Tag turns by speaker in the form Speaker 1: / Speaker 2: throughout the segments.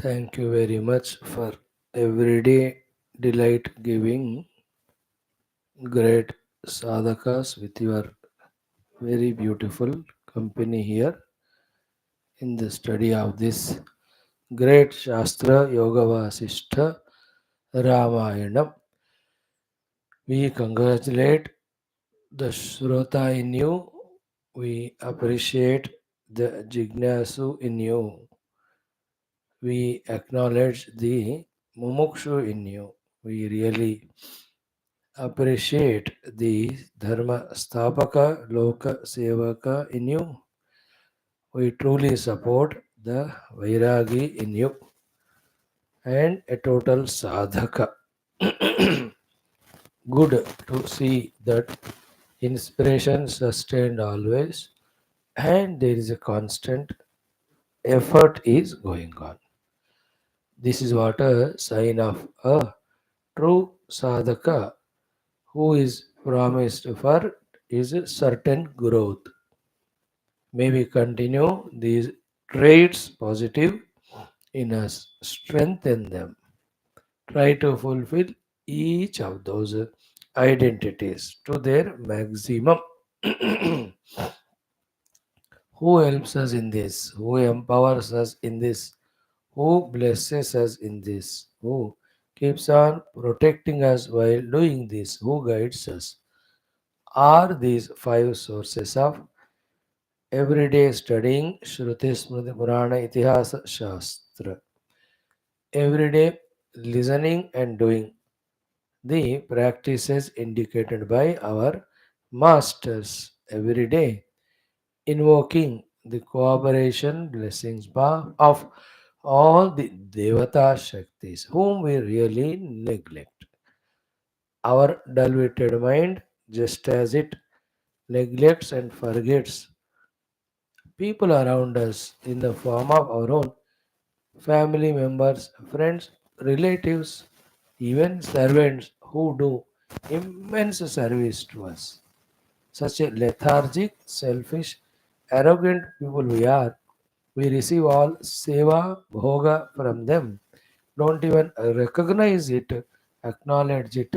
Speaker 1: Thank you very much for everyday delight giving great sadhakas with your very beautiful company here in the study of this great Shastra Yoga Vaashishtha Ramayanam. We congratulate the Shrota in you. We appreciate the Jignasu in you. We acknowledge the Mumukshu in you. We really appreciate the Dharma Sthapaka Loka Sevaka in you. We truly support the Vairagi in you and a total sadhaka. Good to see that inspiration sustained always and there is a constant effort is going on. This is what a sign of a true sadhaka who is promised for is certain growth. May we continue these traits positive in us, strengthen them, try to fulfill each of those identities to their maximum. Who helps us in this? Who empowers us in this? Who blesses us in this? Who keeps on protecting us while doing this? Who guides us? Are these five sources of everyday studying Shruti Smriti Purana Itihasa Shastra? Everyday listening and doing the practices indicated by our masters every day, invoking the cooperation blessings of all the Devata Shaktis whom we really neglect. Our dull-witted mind, just as it neglects and forgets people around us in the form of our own family members, friends, relatives, even servants who do immense service to us. Such a lethargic, selfish, arrogant people we are. We receive all seva, bhoga from them. Don't even recognize it, acknowledge it,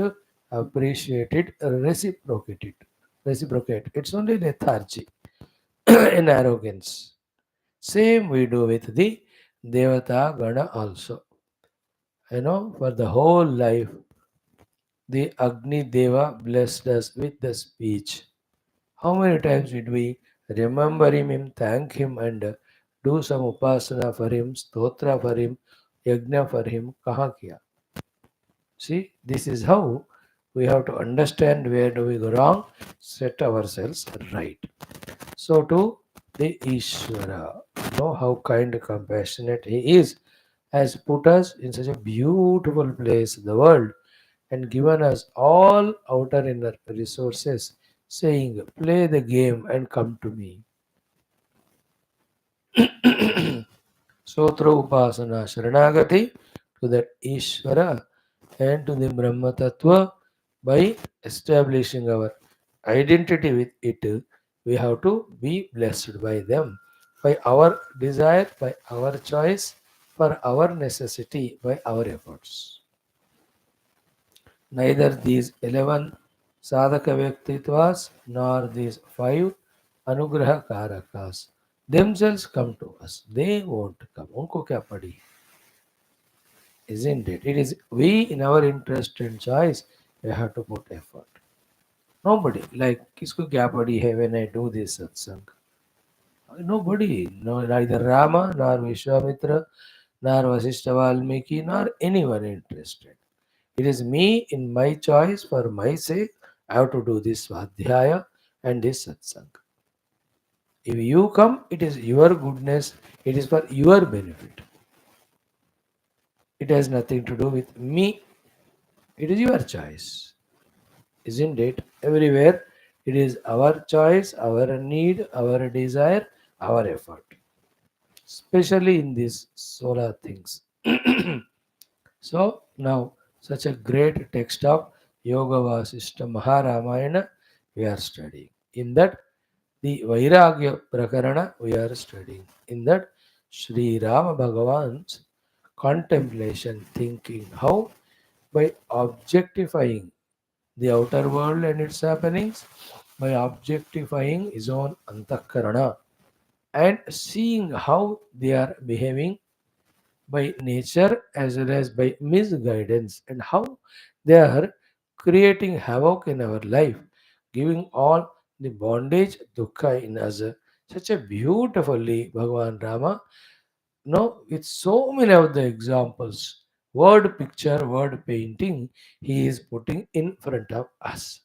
Speaker 1: appreciate it, reciprocate it. Reciprocate. It's only lethargy and arrogance. Same we do with the Devata Gana also. For the whole life, the Agni Deva blessed us with the speech. How many times did we remember him, thank him, and do some upasana for him, stotra for him, yajna for him? Kaha kiya? See, this is how we have to understand where do we go wrong, set ourselves right. So to the Ishvara, know how kind, compassionate he is, has put us in such a beautiful place, the world, and given us all outer inner resources, saying, play the game and come to me. So through Upasana Sharanagati to that Ishvara and to the Brahma Tattva, by establishing our identity with it, we have to be blessed by them, by our desire, by our choice, for our necessity, by our efforts. Neither these 11 sadhaka vyaktitvas nor these 5 anugraha karakas themselves come to us. They won't come. Unko kya padi? Isn't it? It is we in our interest and choice we have to put effort. Nobody like kisko kya padi hai when I do this satsang. Nobody, no, neither Rama nor Vishwamitra nor Vasishtha Valmiki nor anyone interested. It is me in my choice for my sake. I have to do this Svadhyaya and this Satsang. If you come, it is your goodness, it is for your benefit. It has nothing to do with me. It is your choice. Isn't it? Everywhere, it is our choice, our need, our desire, our effort. Especially in these solar things. So now, such a great text of Yoga Vasishtha Maharamayana we are studying. In that, the Vairagya Prakarana we are studying. In that, Sri Rama Bhagavan's contemplation, thinking. How? By objectifying the outer world and its happenings, by objectifying his own antakarana and seeing how they are behaving by nature as well as by misguidance and how they are creating havoc in our life, giving all the bondage, dukkha in us. Such a beautifully Bhagavan Rama, with so many of the examples, word picture, word painting, he is putting in front of us.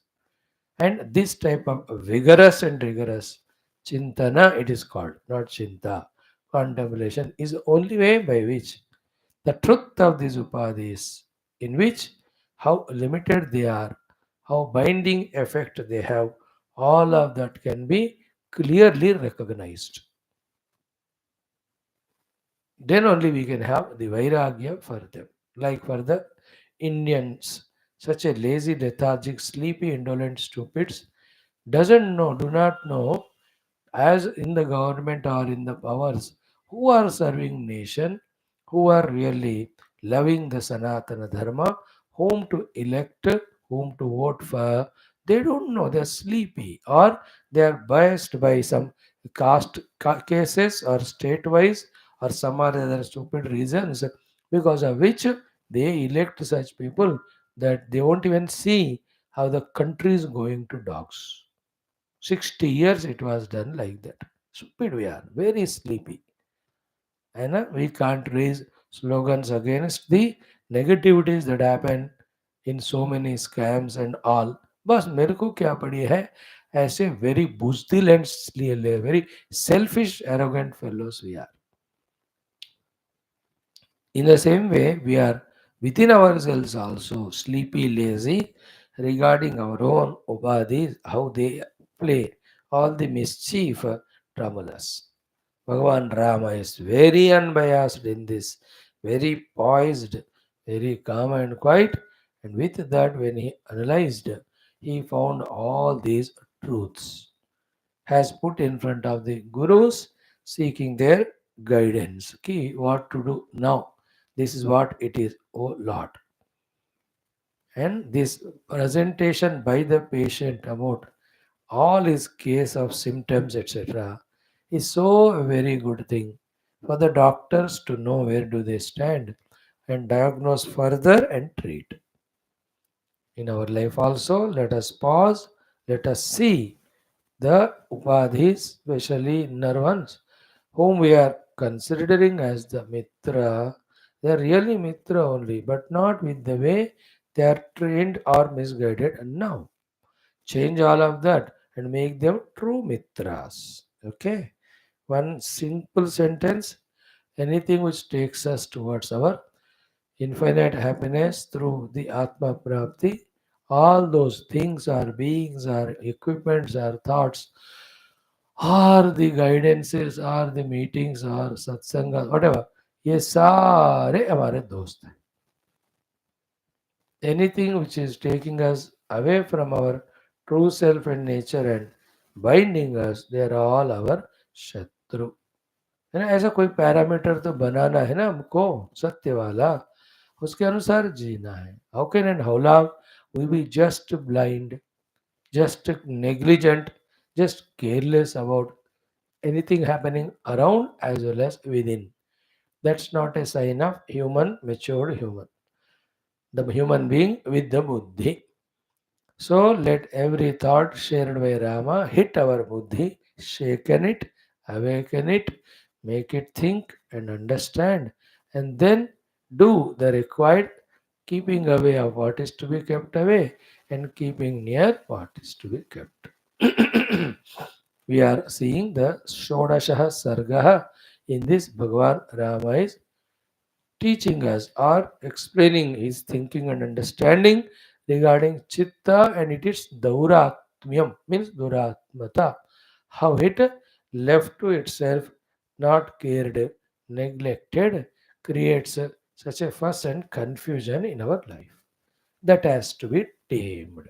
Speaker 1: And this type of vigorous and rigorous chintana, it is called, not chinta. Contemplation is the only way by which the truth of these upadhis, in which how limited they are, how binding effect they have, all of that can be clearly recognized. Then only we can have the Vairagya for them. Like for the Indians, such a lazy, lethargic, sleepy, indolent stupids doesn't know, do not know, as in the government or in the powers, who are serving nation, who are really loving the Sanatana Dharma, whom to elect, whom to vote for. They don't know. They're sleepy or they are biased by some cases or state-wise or some other stupid reasons because of which they elect such people that they won't even see how the country is going to dogs. 60 years it was done like that. Stupid we are, very sleepy. And we can't raise slogans against the negativities that happen in so many scams and all. बस मेरे को क्या पड़ी है ऐसे very buzdil and very selfish arrogant fellows we are. In the same way, we are within ourselves also sleepy, lazy regarding our own upadhis, how they play all the mischief trouble us. Bhagavan Rama is very unbiased in this, very poised, very calm and quiet. And with that, when he analyzed, he found all these truths has put in front of the gurus seeking their guidance. Key, what to do now? This is what it is, oh Lord. And this presentation by the patient about all his case of symptoms, etc., is so a very good thing for the doctors to know where do they stand and diagnose further and treat. In our life also, let us pause, let us see the upadhis, especially nervans, whom we are considering as the mitra. They are really mitra only, but not with the way they are trained or misguided. And now, change all of that and make them true mitras. Okay? One simple sentence, anything which takes us towards our infinite happiness through the Atma Prapti, all those things are beings, are equipments, are thoughts, are the guidances, are the meetings, are satsangas, whatever. ये सारे हमारे दोस्त हैं. Anything which is taking us away from our true self and nature and binding us, they are all our शत्रु. है ना, ऐसा कोई पैरामीटर तो बनाना है ना हमको सत्य वाला, उसके अनुसार जीना है. How can and how love we be just blind, just negligent, just careless about anything happening around as well as within. That's not a sign of human, matured human, the human being with the buddhi. So let every thought shared by Rama hit our buddhi, shaken it, awaken it, make it think and understand, and then do the required keeping away of what is to be kept away and keeping near what is to be kept. We are seeing the Shodashaha Sargaha in this Bhagavan Rama is teaching us or explaining his thinking and understanding regarding Chitta and it is Dauratmyam, means Duratmata, how it left to itself, not cared, neglected, creates such a fuss and confusion in our life. That has to be tamed.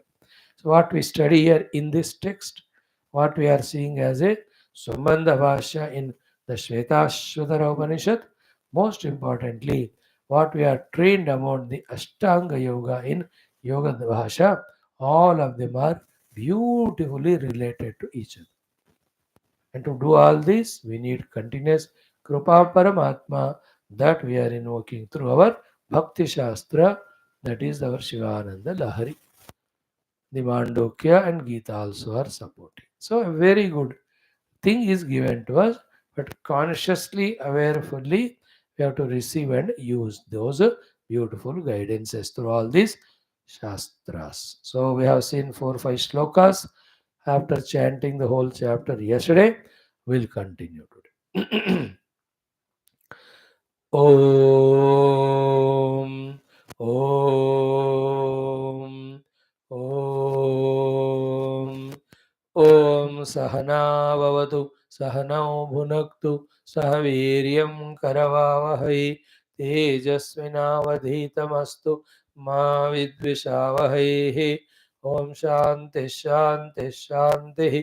Speaker 1: So, what we study here in this text, what we are seeing as a Sambandha Bhashya in the Shvetashvatara Upanishad, most importantly, what we are trained about the Ashtanga Yoga in Yoga Bhasha, all of them are beautifully related to each other. And to do all this, we need continuous Krupa Paramatma that we are invoking through our Bhakti Shastra, that is our Shivananda Lahari. The Mandukya and Gita also are supporting. So, a very good thing is given to us, but consciously, awarefully, we have to receive and use those beautiful guidances through all these Shastras. So, we have seen 4 5 slokas. After chanting the whole chapter yesterday, we'll continue today. Om, Om, Om. ॐ सहनाववतु सहनौ भुनक्तु सह वीर्यं करवावहै तेजस्विनावधीतमस्तु मा विद्विषावहैः ॐ शान्तिः शान्तिः शान्तिः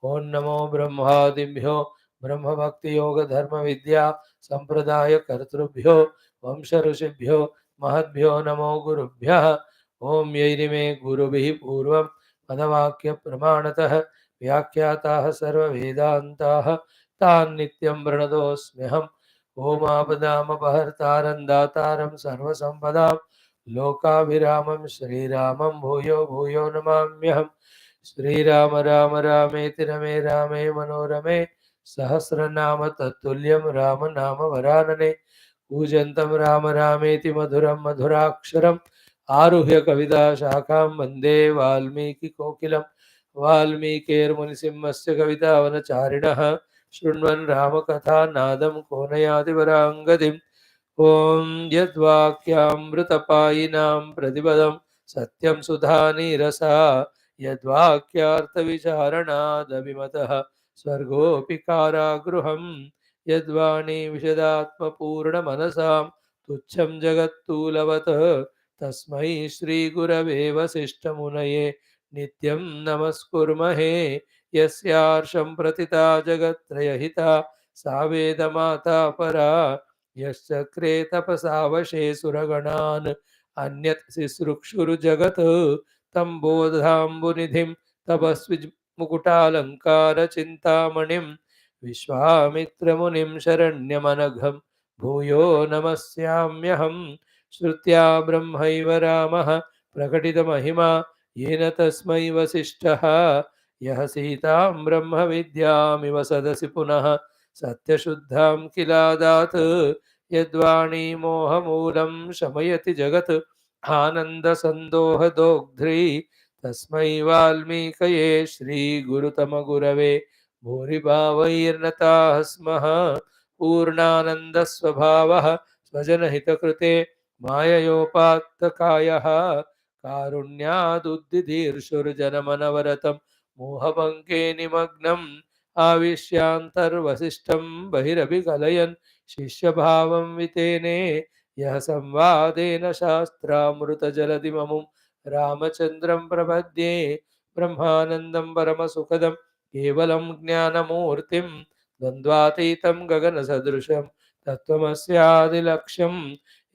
Speaker 1: ॐ नमो ब्रह्मादिभ्यो ब्रह्मभक्तियोगधर्मविद्या सम्प्रदायकर्तृभ्यो वंशऋषिभ्यो महद्भ्यो नमो गुरुभ्यः ॐ यैरिमे गुरुभिः पूर्वं पदवाक्यप्रमाणतः व्याख्याताः सर्ववेदान्ताः तान् नित्यं प्रणतोऽस्म्यहम् ओमापदामपहर्तारं दातारं सर्वसम्पदां लोकाभिरामं श्रीरामं भूयो भूयो नमाम्यहम् श्रीराम राम रामेति रमे रामे मनोरमे सहस्रनाम तत्तुल्यं राम नाम वरानने कूजन्तं राम रामेति मधुरं मधुराक्षरम् आरुह्य कविता शाखां वन्दे वाल्मीकि कोकिलं वाल्मीकिर्मुनिसिंहस्य कवितावनचारिणः शृण्वन् रामकथानादं को नयाति वराङ्गतिम् ॐ यद्वाक्यामृतपायिनां प्रतिपदं सत्यं सुधानीरसा यद्वाक्यार्थविचारणादभिमतः स्वर्गोऽपि कारागृहं यद्वाणी विशदात्मपूर्णमनसां तुच्छं जगत्तूलवतः तस्मै श्रीगुरवे वसिष्ठमुनये नित्यं नमस्कुर्महे यस्यार्षं प्रतिता जगत्त्रयहिता सा वेदमाता परा यश्चक्रे तपसा वशे सुरगणान् अन्यत् सिसृक्षुर्जगत् तं बोधाम्बुनिधिं तपस्वि मुकुटालङ्कारचिन्तामणिं विश्वामित्रमुनिं शरण्यमनघं भूयो नमस्याम्यहम् श्रुत्या ब्रह्मैव रामः प्रकटितमहिमा येन तस्मै वसिष्ठः यः सीतां ब्रह्मविद्यामिव सदसि पुनः सत्यशुद्धां किलादात् यद्वाणी मोहमूलं शमयति जगत् आनन्दसन्दोहदोग्ध्री तस्मै वाल्मीकये श्रीगुरुतमगुरवे भूरिभावैर्नताः स्मः पूर्णानन्दस्वभावः स्वजनहितकृते माययोपात्तकायः कारुण्यादुद्दिधीर्षुर्जनमनवरतं मोहभङ्गे निमग्नम् आविश्यान्तर्वसिष्ठं बहिरभिकलयन् शिष्यभावं वितेने यः संवादेन शास्त्रामृतजलधिममुं रामचन्द्रं प्रपद्ये ब्रह्मानन्दं परमसुखदं केवलं ज्ञानमूर्तिं द्वन्द्वातीतं गगनसदृशं तत्त्वमस्यादिलक्ष्यम्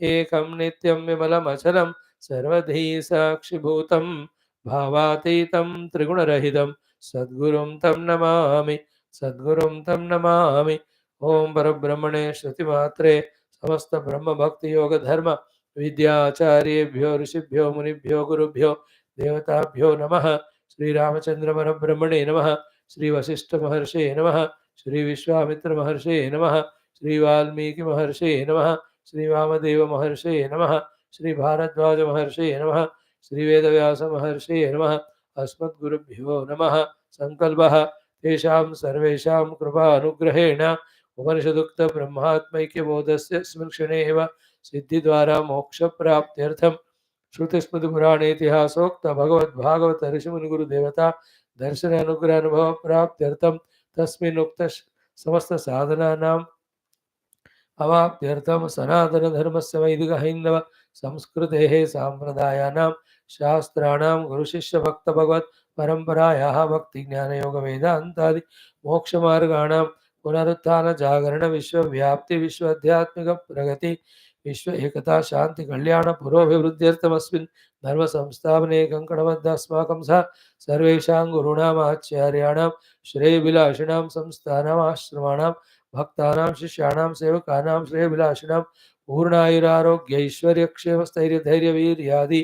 Speaker 1: एकं नित्यं विमलमचलं सर्वधी साक्षिभूतं भावातीतं त्रिगुणरहितं सद्गुरुं तं नमामि सद्गुरुं तं नमामि ओम परब्रह्मणे श्रुतिमात्रे समस्त ब्रह्म भक्ति योग धर्म विद्याचार्येभ्यो ऋषिभ्यो मुनिभ्यो गुरुभ्यो देवताभ्यो नमः श्री रामचंद्र परब्रह्मणे नमः श्री वशिष्ठ महर्षे नमः श्री विश्वामित्र महर्षे नमः श्री वाल्मीकि महर्षे नमः श्री वामदेव महर्षे नमः श्री भारद्वाज महर्षे नमः श्री वेदव्यास महर्षे नमः अस्मद्गुरुभ्यो नमः संकल्पः तेषां सर्वेषां कृपा अनुग्रहेण उपनिषदुक्त ब्रह्मात्मैक्यबोधस्य अस्मिन् क्षणे एव सिद्धिद्वारा मोक्षप्राप्त्यर्थं श्रुतिस्मृतिपुराणेतिहासोक्त भगवद्भागवत ऋषिमुनिगुरुदेवता दर्शन अनुग्रह अनुभव प्राप्त्यर्थं तस्मिन् उक्त समस्त साधनानां अवाप्त्यर्थं सनातनधर्मस्य वैदिकहैन्दव संस्कृतेः साम्प्रदायानां शास्त्राणां गुरुशिष्यभक्तभगवत् परम्परायाः भक्तिज्ञानयोगवेदान्तादि मोक्षमार्गाणां पुनरुत्थान जागरण विश्वव्याप्ति विश्वाध्यात्मिक प्रगति विश्व एकता शांति कल्याण पुरोभिवृद्ध्यर्थमस्मिन् धर्म संस्थापने कङ्कणबद्धास्माकं सह सर्वेषां गुरूणाम् आचार्याणां श्रेयभिलाषिणां संस्थानाम् आश्रमाणां भक्तानां शिष्याणां सेवकानां श्रेयभिलाषिणां पूर्णायुरारोग्य ऐश्वर्यक्षेमस्थैर्यधैर्यवीर्यादि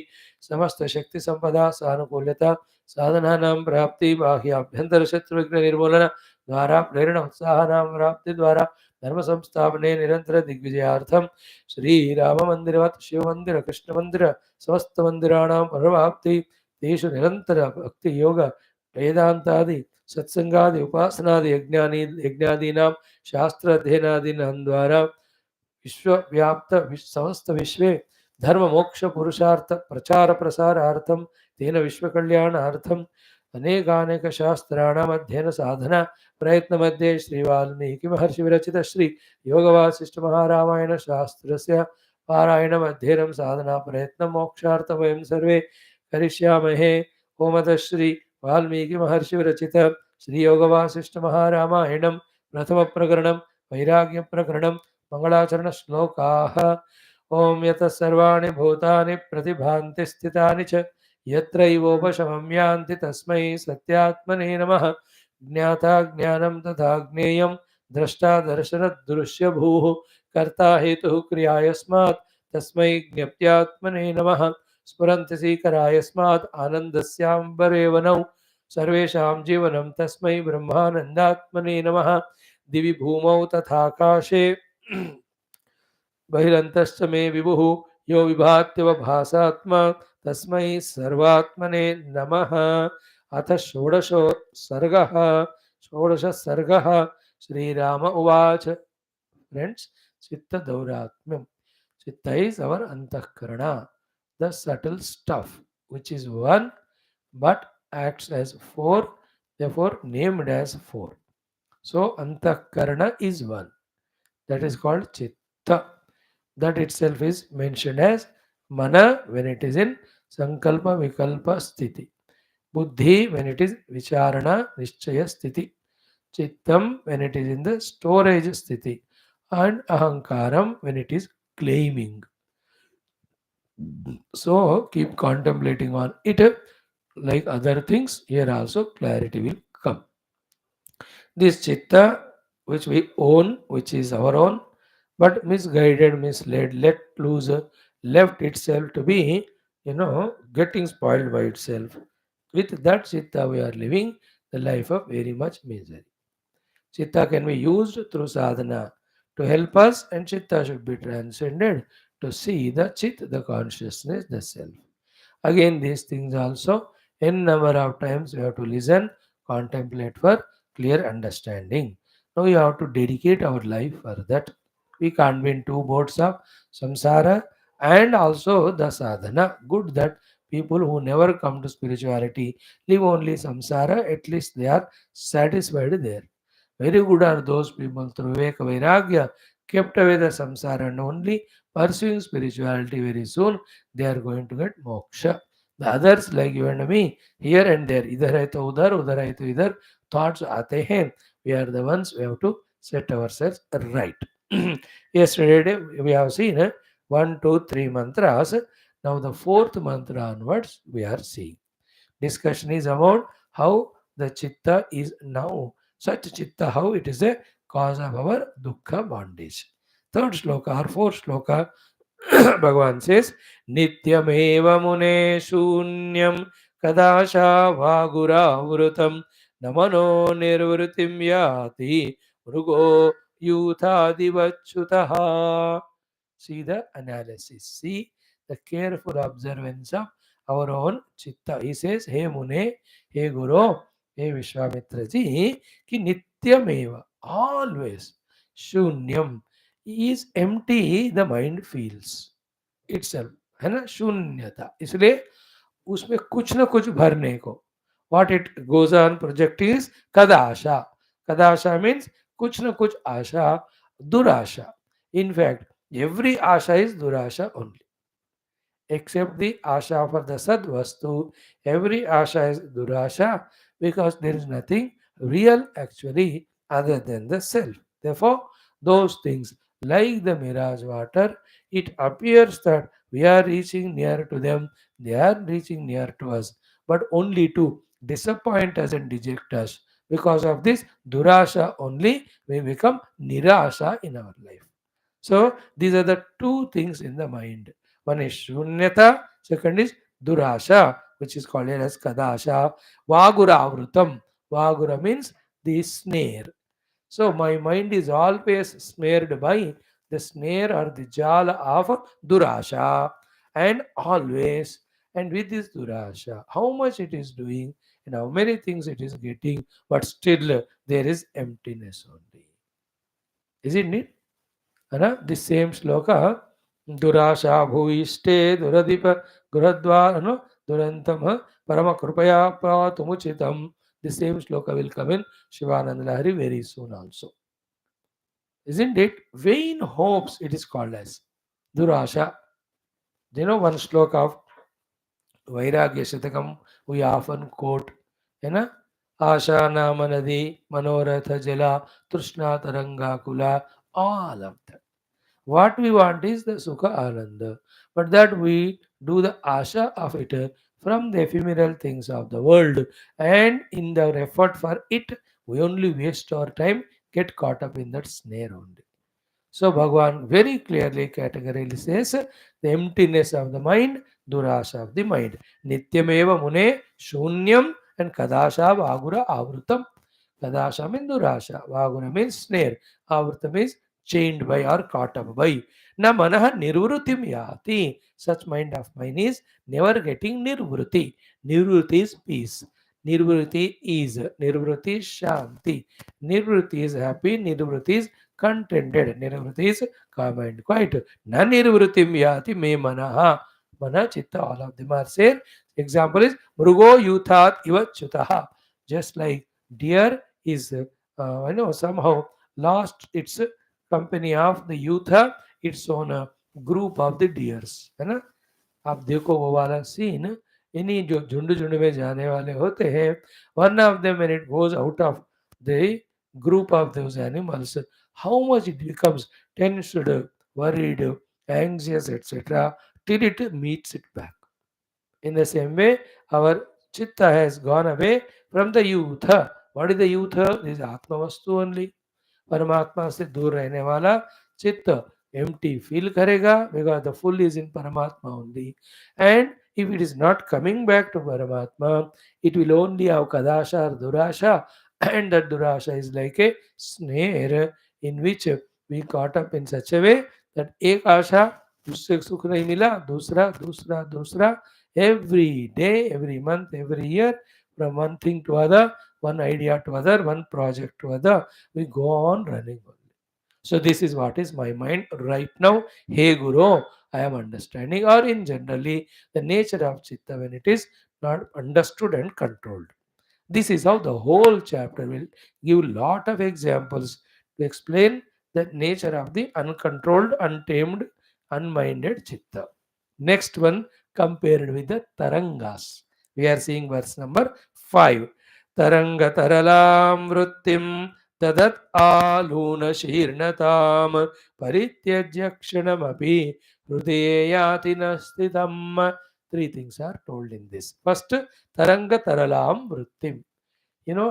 Speaker 1: समस्त शक्ति संपदा सानुकूल्यता साधनानां प्राप्ति बाह्याभ्यंतर शत्रुघ्न निर्मूलन द्वारा प्रेरणा उत्साहनां प्राप्ति द्वारा धर्म संस्थापने निरंतर दिग्विजयार्थम श्री राम मंदिरवत् शिव मंदिर कृष्ण मंदिर समस्त मंदिराणां प्रभाप्ति तेषु निरंतर भक्ति योग वेदांतादि सत्संगादि उपासनादि यज्ञादीनां शास्त्र अध्ययनादीनां द्वारा विश्वव्याप्त समस्त विश्वे धर्म मोक्ष पुरुषार्थ प्रचार प्रसारार्थम तेन विश्व कल्याणार्थम अनेकानेक शास्त्राणाम अध्ययन साधना प्रयत्न मध्ये श्री वाल्मीकि महर्षि विरचित श्री योग वासिष्ठ महारामायण शास्त्रस्य पारायणम अध्ययनं साधना प्रयत्न मोक्षार्थ वयं सर्वे करिष्यामहे। ओमतः श्री वाल्मीकि महर्षि विरचित श्री योग वासिष्ठ महारामायणम प्रथम प्रकरणम वैराग्य प्रकरणम मंगलाचरण श्लोकाः। ओम यतः सर्वाणि भूतानि प्रतिभान्ति स्थितानि च यत्रैवोपशमं यान्ति तस्मै सत्यात्मने नमः। ज्ञाता ज्ञानं तथा ज्ञेयं द्रष्टा दर्शनदृश्यभूः कर्ता हेतुः क्रिया यस्मात् तस्मै ज्ञप्त्यात्मने नमः। स्फुरन्ति सीकरायस्मात् आनन्दस्याम्बरे वनौ सर्वेषां जीवनं तस्मै ब्रह्मानन्दात्मने नमः। दिवि भूमौ तथाकाशे बहिरन्तश्च मे विभुः यो विभात्यवभासात्मा तस्मै सर्वात्मने नमः। अथ षोडशो सर्गः श्रीराम उवाच। फ्रेंड्स, चित्त दौरात्म्यम, चित्त is our antahkarana, the subtle stuff which is one but acts as four, therefore named as four. So antahkarana is one, that is called chitta. That itself is mentioned as mana when it is in sankalpa vikalpa sthiti, buddhi when it is vicharana nischaya sthiti, chittam when it is in the storage sthiti, and ahankaram when it is claiming. So keep contemplating on it. Like other things, here also clarity will come. This chitta which we own, which is our own, but misguided, misled, let loose, left itself to be, getting spoiled by itself. With that chitta, we are living the life of very much misery. Chitta can be used through sadhana to help us, and chitta should be transcended to see the chit, the consciousness, the self. Again, these things also, n number of times we have to listen, contemplate for clear understanding. Now we have to dedicate our life for that. We can't be in two boats of samsara and also the sadhana. Good that people who never come to spirituality live only samsara, at least they are satisfied there. Very good are those people through Viveka Vairagya kept away the samsara and only pursuing spirituality. Very soon they are going to get moksha. The others like you and me, here and there, idhar hai to udhar hai to idhar, thoughts aate hain. We are the ones we have to set ourselves right. Yesterday we have seen 1, 2, 3 mantras. Now the fourth mantra onwards we are seeing. Discussion is about how the chitta is now. Such chitta, how it is a cause of our dukkha bondage. Third sloka or fourth sloka, Bhagavan says, Nityameva mune shunyam kadasha vagura vrutam namano nirvrutim yati mrugo yuthadivachutaha. See the analysis. See the careful observance of our own chitta. He says, Hey Mune, Hey Guru, Hey Vishwamitraji, ki nityameva, always, shunyam, is empty, the mind feels itself. है ना, शून्यता, इसलिए उसमें कुछ ना कुछ भरने को. What it goes on projecting is kadasha. Kadasha means कुछ ना कुछ आशा, durasha. In fact, every asha is durasha only. Except the asha for the sad vastu, every asha is durasha because there is nothing real actually other than the self. Therefore, those things Like the mirage water, it appears that we are reaching near to them, they are reaching near to us, but only to disappoint us and deject us. Because of this durasha only, we become nirasha in our life. So these are the two things in the mind. One is shunyata, second is durasha, which is called as kadasha. Vagura avrutam. Vagura means the snare. So my mind is always snared by the snare or the jala of durasha, and always, and with this durasha, how much it is doing and how many things it is getting, but still there is emptiness only. Isn't it? The same sloka, durasha bhuvishte duradipa guradva durantam parama krupaya pratumuchitam. The same sloka will come in Shivananda Lahari very soon also. Isn't it? Vain hopes it is called as durasha. One sloka of Vairagya Shatakam we often quote, you know, Asha Namanadi, Manoratha Jala, Trishna Taranga Kula, all of that. What we want is the Sukha Ananda, but that we do the Asha of it from the ephemeral things of the world, and in the effort for it, we only waste our time, get caught up in that snare only. So Bhagavan very clearly categorically says the emptiness of the mind, durasha of the mind. Nityameva mune shunyam and kadasha vagura avrutam. Kadasha means durasha, vagura means snare, avrutam means chained by or caught up by. Na manaha nirvrutim yati. Such mind of mine is never getting nirvruti. Nirvruti is peace. Nirvruti is shanti. Nirvruti is happy. Nirvruti is contented. Nirvruti is calm and quiet. Na nirvrutim yati me manaha. Mana, chitta, all of them are same. Example is Mrugo yuthat iva chutaha. Just like deer is, somehow lost its company of the youth, its own group of the deers, है ना. आप देखो वो वाला scene, इन्हीं जो झुंड झुंड में जाने वाले होते हैं, one of them when it goes out of the group of those animals, how much it becomes tensed, worried, anxious, etc., till it meets it back. In the same way, our chitta has gone away from the youth. What is the youth? This is Atma Vastu only. परमात्मा से दूर रहने वाला चित्त empty feel करेगा, because the full is in Paramatma only. And if it is not coming back to Paramatma, it will only have Kadasha or Durasha, and that Durasha is like a snare in which we caught up in such a way that एक आशा, उससे सुख नहीं मिला, दूसरा दूसरा दूसरा, every day, every month, every year, from one thing to other, one idea to other, one project to other, we go on running only. So this is what is my mind right now. Hey Guru, I am understanding, or in generally the nature of Chitta when it is not understood and controlled. This is how the whole chapter will give lot of examples to explain the nature of the uncontrolled, untamed, unminded chitta. Next one, compared with the tarangas. We are seeing verse number 5. Taranga taralam vrittim tadat aluna shirnatam parityajyakshanamapi hrudeyati nastitam. Three things are told in this. First, Taranga Taralam Vrittim.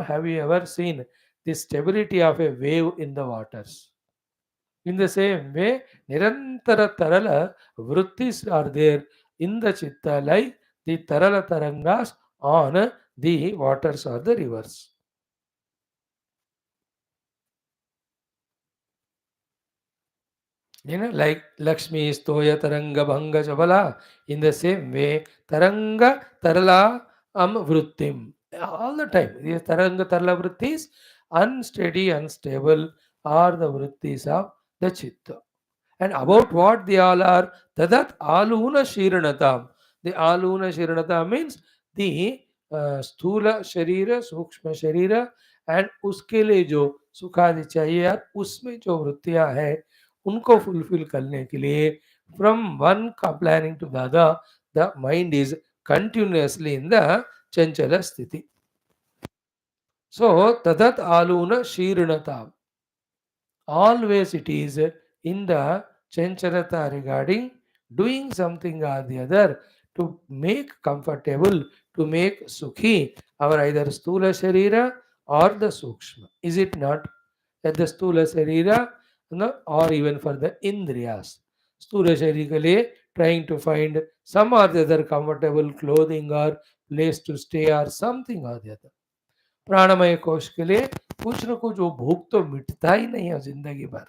Speaker 1: Have you ever seen the stability of a wave in the waters? In the same way, Nirantara Tarala Vrittis are there in the Chitta like the Tarala Tarangas on the waters or the rivers. Like Lakshmi is Toya Taranga Bhanga Jabala. In the same way, Taranga Tarala Vrittim. All the time, these Taranga Tarala Vrittis, unsteady, unstable, are the Vrittis of the Chitta. And about what they all are, Tadat Aluna Shiranatam. The Aluna Shiranata means the स्थूल शरीर, सूक्ष्म शरीर, and उसके लिए जो सुखादि चाहिए यार, उसमें जो वृत्तियां है उनको फुलफिल करने के लिए, from one planning to the other, the mind is continuously in the चंचल स्थिति. So tadat aluna शीर्णता, always it is in the chancharata regarding doing something or the other to make comfortable, to make sukhi, our either stula sharira or the sukshma. Is it not? That the stula sharira, no, or even for the indriyas. Stula sharira के लिए trying to find some or the other comfortable clothing or place to stay or something or the other. प्राणमय कोश के लिए कुछ न कुछ वो भूख तो मिटता ही नहीं है जिंदगी भर.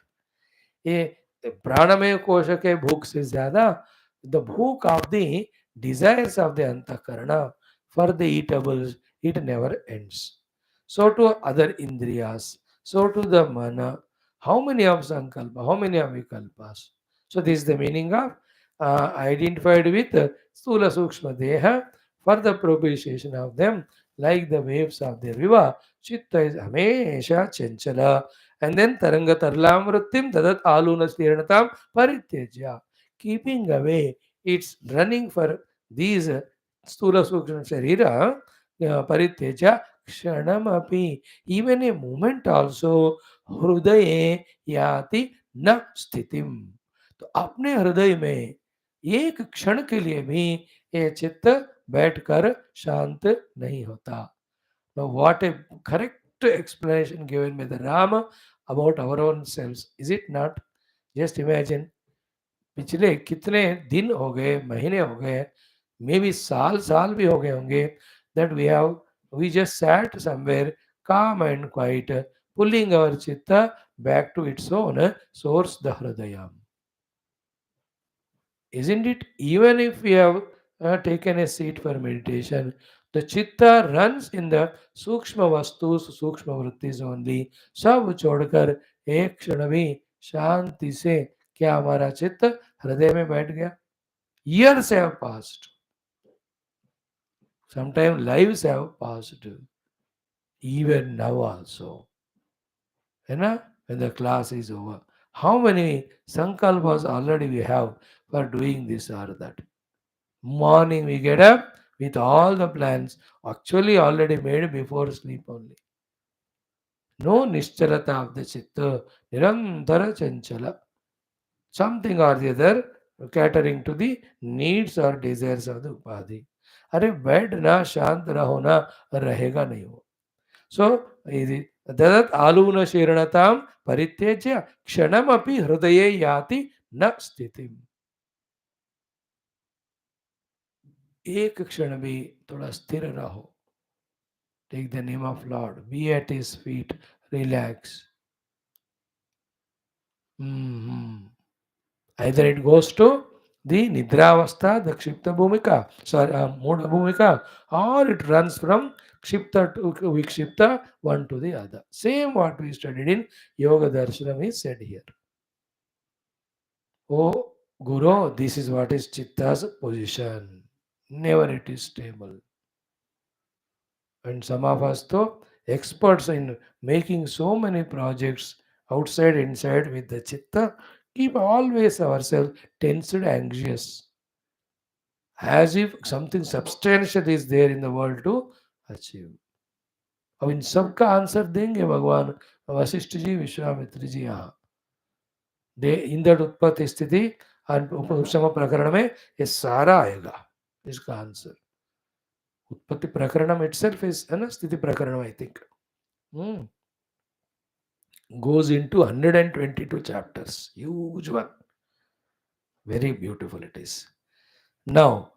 Speaker 1: ये प्राणमय कोश के भूख से ज्यादा द भूख of the desires of the antakarana for the eatables, it never ends. So to other indriyas, so to the mana, how many of sankalpa, how many of vikalpas? So this is the meaning of identified with stula sukshma deha for the propitiation of them, like the waves of the river. Chitta is hamesha chanchala. And then taranga tarlamrutim tadat aluna stiranatam parityaja. Keeping away, it's running for these stula sukshma sharira parityaja kshanamapi. Even a moment also हृदय याति न स्थितिम. तो अपने हृदय में एक क्षण के लिए भी ये चित्त बैठकर शांत नहीं होता. Now, what a correct explanation given by the Rama about our own selves, is it not? Just imagine, पिछले कितने दिन हो गए, महीने हो गए, मे बी साल साल भी हो गए होंगे, that we just sat somewhere calm and quiet, pulling our chitta back to its own source, the Hridayam. Isn't it? Even if we have taken a seat for meditation, the chitta runs in the सूक्ष्म वस्तु सूक्ष्म वृत्ति only. सब छोड़कर एक क्षण भी शांति से क्या हमारा चित्त हृदय में बैठ गया? Years have passed. Sometimes lives have passed. Even now also. You know, when the class is over. How many sankalpas already we have for doing this or that? Morning we get up with all the plans actually already made before sleep only. No nischalata of the chitta, nirantara chanchala. Something or the other catering to the needs or desires of the upadhi. अरे बैठ ना शांत रहो ना रहेगा नहीं वो. सो ददत आलून शीर्णताम परित्यज्य क्षणमपि हृदये याति न स्थितिम. एक क्षण भी थोड़ा स्थिर रहो. Take the name of Lord. Be at His feet. Relax. Either it goes to the Nidravastha, the Kshipta Bhumika, Mudha Bhumika, or it runs from Kshipta to Vikshipta, one to the other. Same what we studied in Yoga Darshanam is said here. Oh, Guru, this is what is Chitta's position. Never it is stable. And some of us, though, experts in making so many projects outside, inside with the chitta, keep always ourselves tensed, anxious, as if something substantial is there in the world to achieve. अब इन सब का answer देंगे भगवान वशिष्ठ जी विश्वामित्र जी. यहाँ दे in that उत्पत्ति स्थिति और उपशम प्रकरण में ये सारा आएगा इसका आंसर. उत्पत्ति प्रकरणम itself is है ना स्थिति प्रकरणम, I think. Goes into 122 chapters. Huge one. Very beautiful it is. Now,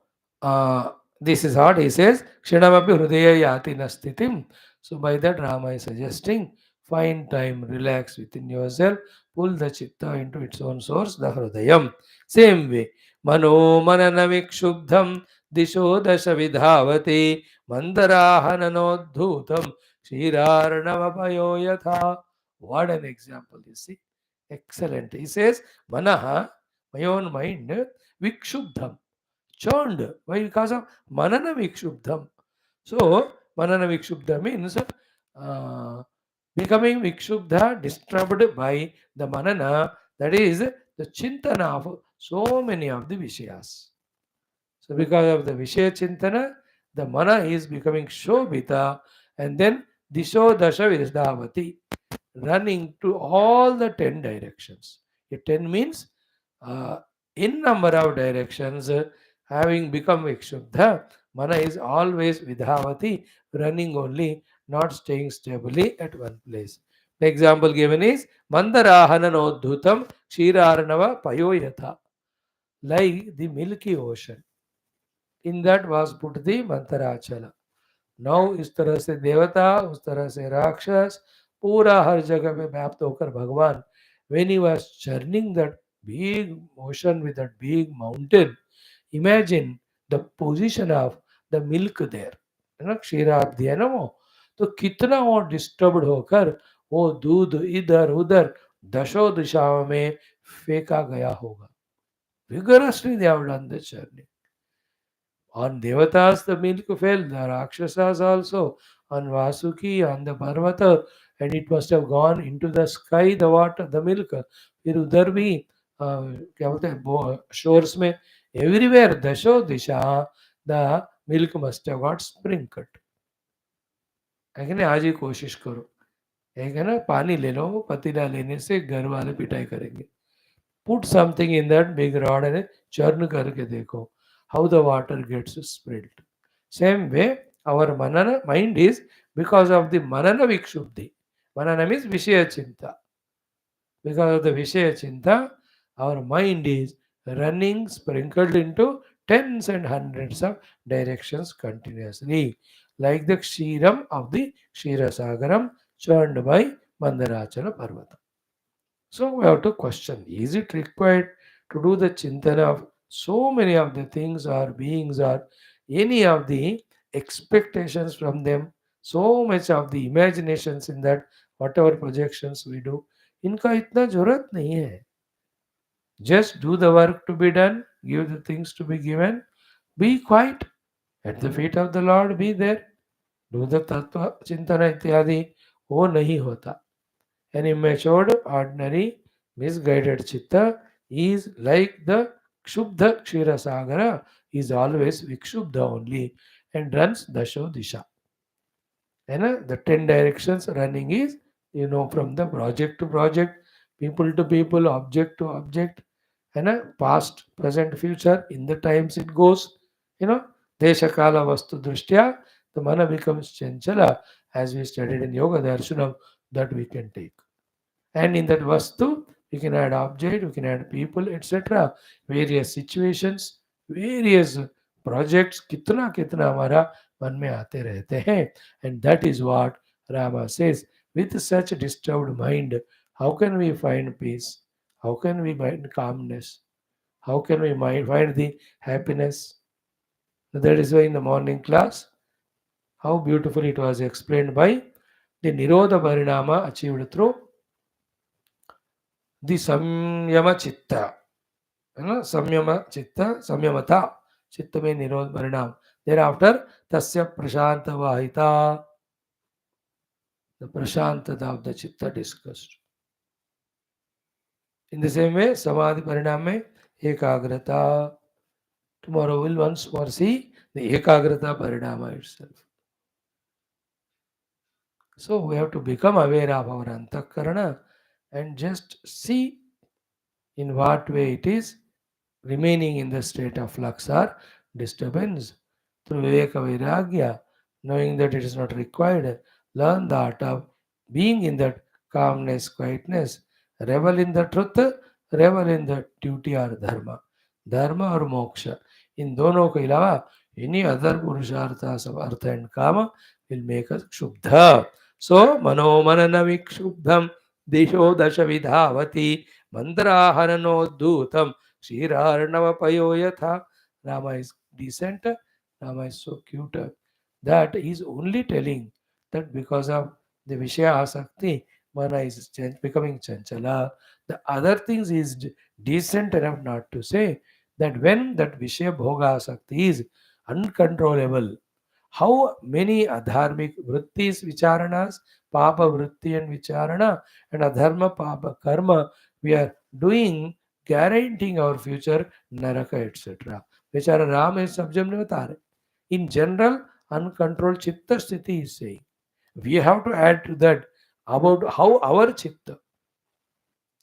Speaker 1: this is what he says. Kshanamapi hridaya yati nastitim. So by that Rama is suggesting, find time, relax within yourself, pull the chitta into its own source, the hridayam. Same way. Mano mananavikshubdham disho dasha vidhavati mandarahananodhutam kshiranavapayo yatha. What an example, you see. Excellent. He says, Manaha, my own mind, vikshubdham, churned. Why? Because of manana vikshubdham. So, manana vikshubdha means becoming vikshubdha, disturbed by the manana, that is the chintana of so many of the vishayas. So, because of the vishaya chintana, the mana is becoming shobhita, and then disho dasha virdhavati, running to all the 10 directions. A 10 means uh, in number of directions, having become Vikshubdha. Mana is always Vidhavati, running only, not staying stably at one place. The example given is Mandarahana Nodhutam Kshiranava Payoyatha, like the Milky Ocean. In that was put the Mantarachala. Now इस तरह से देवता, उस तरह से राक्षस, पूरा हर जगह में व्याप्त होकर भगवान, when he was churning that big ocean with that big mountain, imagine the position of the milk there, है ना, क्षीराब्धि है ना वो, तो कितना वो डिस्टर्ब्ड होकर वो दूध इधर उधर दशो दिशाओं में फेंका गया होगा. Vigorously they have done the churning. On Devatas, the milk fell, the Rakshasas also, on Vasuki, on the Parvata, and it must have gone into the sky, the water, the milk. फिर उधर भी क्या बोलते हैं shores में everywhere दशो Disha the milk must have got sprinkled. है कि नहीं, आज ही कोशिश करो. एक है ना, पानी ले लो, पतीला लेने से घर वाले पिटाई करेंगे. Put something in that big rod and churn करके देखो how the water gets spilled. Same way, our manana mind is because of the manana vikshubdhi. Manana means Vishaya Chinta. Because of the Vishaya Chinta, our mind is running, sprinkled into tens and hundreds of directions continuously, like the Kshiram of the Kshirasagaram churned by Mandarachala Parvata. So we have to question, is it required to do the chintana of so many of the things or beings or any of the expectations from them, so much of the imaginations in that, whatever projections we do, इनका इतना जरूरत नहीं है. Just do the work to be done, give the things to be given, be quiet at the feet of the Lord, be there, do the tattva chintana इत्यादि, वो नहीं होता. An immature, ordinary, misguided chitta is like the Kshubdha Kshirasagara, is always Vikshubdha only and runs Dasho Disha. And the 10 directions running is, from the project to project, people to people, object to object, and past, present, future, in the times it goes, Desha Kala Vastu Drishtya, the mana becomes Chanchala, as we studied in Yoga Darshanam, that we can take. And in that vastu, we can add object, we can add people, etc. Various situations, various projects, कितना कितना हमारा मन में आते रहते हैं. And that is what Rama says. With such disturbed mind, how can we find peace? How can we find calmness? How can we find the happiness? That is why in the morning class, how beautifully it was explained by the Nirodha Parinama achieved through the Samyama Chitta. Samyama Chitta, Samyamata. Chitta में निरोध परिणाम. Thereafter, Tasya Prashanta Vahita. The Prashantata of the Chitta discussed. In the same way, Samadhi Parinam में Ekagrata. Tomorrow we'll once more see the Ekagrata Parinama itself. So we have to become aware of our Antakarana and just see in what way it is remaining in the state of flux or disturbance. Through Viveka Vairagya, knowing that it is not required, learn the art of being in that calmness, quietness, revel in the truth, revel in the duty or dharma. Dharma or moksha. In दोनों के अलावा any other पुरुषार्थ of artha and kama will make us क्षुब्धा. So मनोमनन विक्षुब्धम दिशो दश विधावती मंत्राहरणोद्धूतम Kshiranavapayo yatha. Rama is decent, Rama is so cute. That is only telling that because of the Vishaya Asakti, Mana is becoming Chanchala. The other things is decent enough not to say that when that Vishaya Bhoga Asakti is uncontrollable, how many adharmic vrittis, vicharanas, papa vritti and vicharana, and adharma papa karma we are doing, guaranteeing our future naraka etc. Vichara Rama is subject to. In general, uncontrolled chitta sthiti is saying. We have to add to that about how our chitta.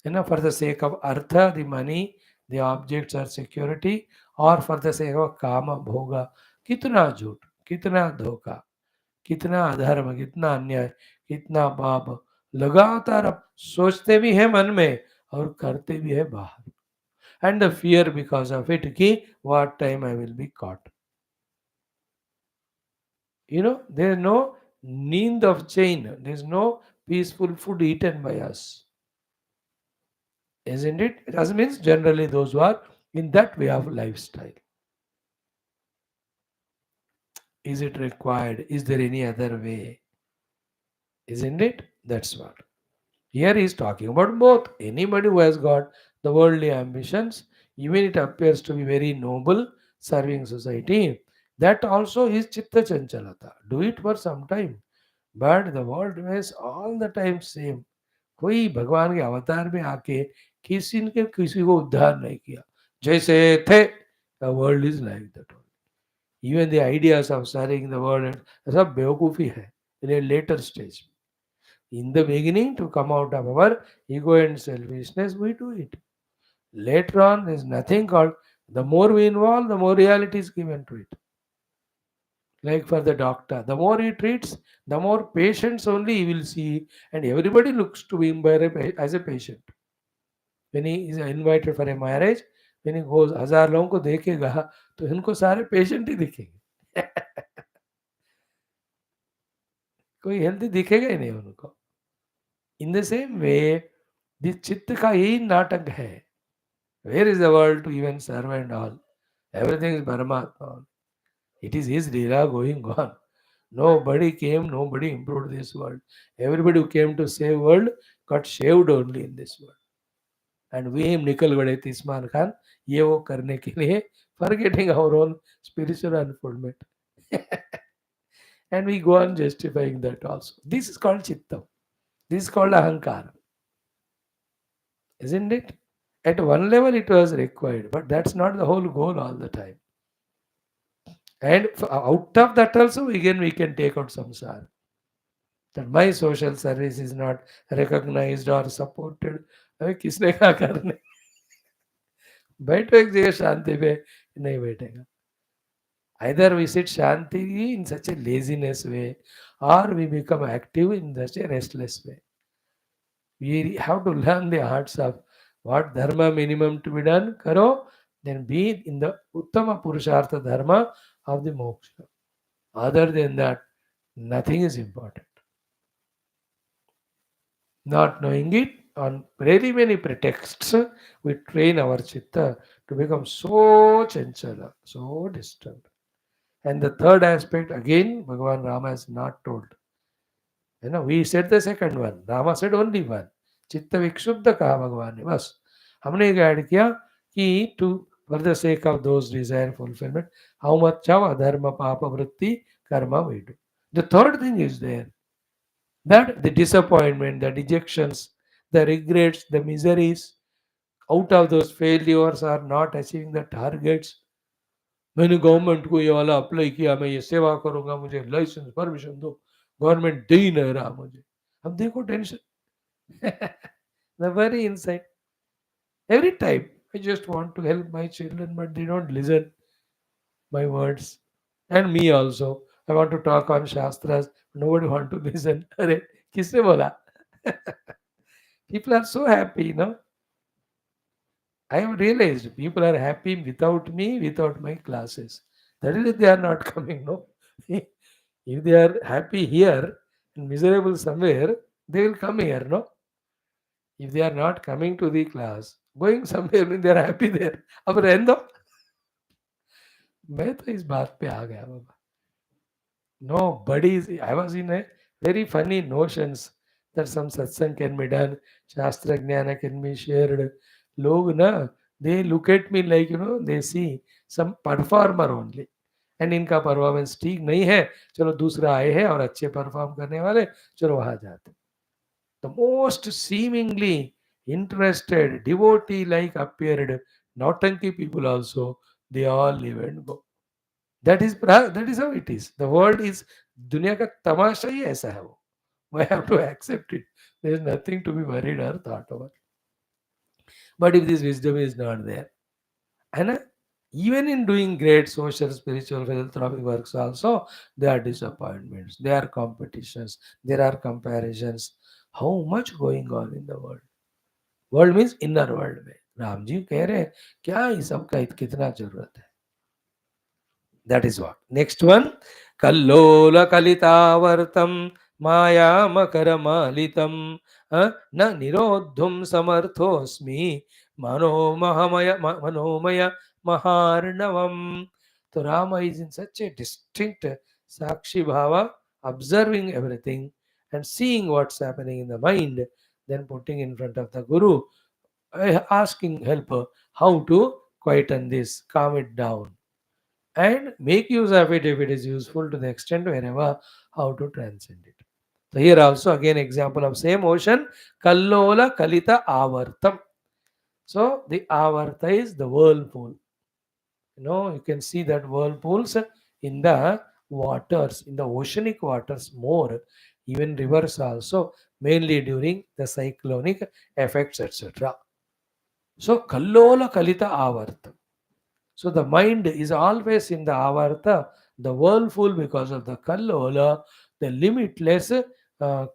Speaker 1: For the sake of artha, the money, the objects or security, or for the sake of kama, bhoga, कितना झूठ, कितना धोखा, कितना अधर्म, कितना अन्याय, कितना पाप लगातार आप सोचते भी हैं मन में और करते भी है बाहर. And the fear because of it कि what time I will be caught. There is no need of chain. There is no peaceful food eaten by us. Isn't it? It doesn't mean generally those who are in that way of lifestyle. Is it required? Is there any other way? Isn't it? That's what. Here he is talking about both. Anybody who has got the worldly ambitions, even it appears to be very noble, serving society, that also is chitta chanchalata. Do it for some time. But the world remains all the time same. कोई भगवान के अवतार में आके किसी को उद्धार नहीं किया. जैसे थे, the world is like that. Even the ideas of serving the world, सब बेवकूफ़ी है in a later stage. In the beginning, to come out of our ego and selfishness, we do it. Later on, there is nothing called, the more we involve, the more reality is given to it. Like for the doctor, the more he treats, the more patients only he will see, and everybody looks to him as a patient. When he is invited for a marriage, when he goes, 1000 लोगों को देखेगा तो इनको सारे patient ही दिखेंगे. कोई healthy दिखेगा ही नहीं उनको. In the same way, this चित्त का यही नाटक है. Where is the world to even serve and all? Everything is Paramatma. It is his Leela going on. Nobody came, nobody improved this world. Everybody who came to save world got shaved only in this world. And we him निकल गए तिस्मान खान ये वो करने के लिए, forgetting our own spiritual unfoldment. And we go on justifying that also. This is called chitta. This is called ahankara. Isn't it? At one level it was required, but that's not the whole goal all the time. And out of that also, again, we can take out samsara. That my social service is not recognized or supported. अबे किसने कहा करने? बैठो एक जगह शांति पे, नहीं बैठेगा. Either we sit shanti in such a laziness way, or we become active in such a restless way. We have to learn the arts of what dharma minimum to be done, karo, then be in the uttama purushartha dharma of the moksha. Other than that, nothing is important. Not knowing it, on very many pretexts, we train our chitta to become so chanchala, so distant. And the third aspect, again, Bhagavan Rama has not told. We said the second one. Rama said only one. चित्त विक्षुब्ध कहा भगवान ने, बस हमने guide किया कि to for the sake of those desire fulfilment how much of अधर्म पाप वृत्ति कर्म we do. The third thing is there that the disappointment, the dejections, the regrets, the miseries out of those failures are not achieving the targets. मैंने government को ये वाला apply किया, मैं ये सेवा करूंगा, मुझे लाइसेंस परमिशन दो, गवर्नमेंट दे ही नहीं रहा मुझे. अब देखो tension. The very inside. Every time I just want to help my children, but they don't listen my words. And me also. I want to talk on Shastras. Nobody want to listen. अरे किसने बोला? People are so happy. I have realized people are happy without me, without my classes. That is if they are not coming, no? If they are happy here and miserable somewhere, they will come here, no? If they are not coming to the class, going somewhere when they are happy there, अब रहने दो. मैं तो इस बात पे आ गया बाबा. Nobody is. I was in a very funny notions that some satsang can be done, shastra jnana can be shared. लोग ना, they look at me like they see some performer only. And इनका performance ठीक नहीं है, चलो दूसरा आए हैं और अच्छे परफॉर्म करने वाले, चलो वहां जाते. The most seemingly interested devotee like appeared nautanki people also, they all live and go. That is how it is. The world is दुनिया का तमाशा ही ऐसा है वो. We have to accept it. There is nothing to be worried or thought about. But if this wisdom is not there, and even in doing great social, spiritual, philanthropic works also, there are disappointments, there are competitions, there are comparisons. How much going on in the world? World means inner world में राम जी कह रहे हैं क्या इस सब का कितना जरूरत है. That is what. Next one. Kallola kalitavartam maya makaramalitam na nirodhum samarthosmi manomaya maharnavam. So Rama is in such a distinct Sakshi Bhava, observing everything and seeing what's happening in the mind, then putting in front of the Guru, asking help how to quieten this, calm it down and make use of it if it is useful to the extent wherever how to transcend it. So here also again example of same ocean, Kallola Kalita Avartam. So the Avarta is the whirlpool. You can see that whirlpools in the waters, in the oceanic waters more, even rivers also, mainly during the cyclonic effects, etc. So Kallola Kalita Avartam. So the mind is always in the avarta, the whirlpool because of the kallola, the limitless,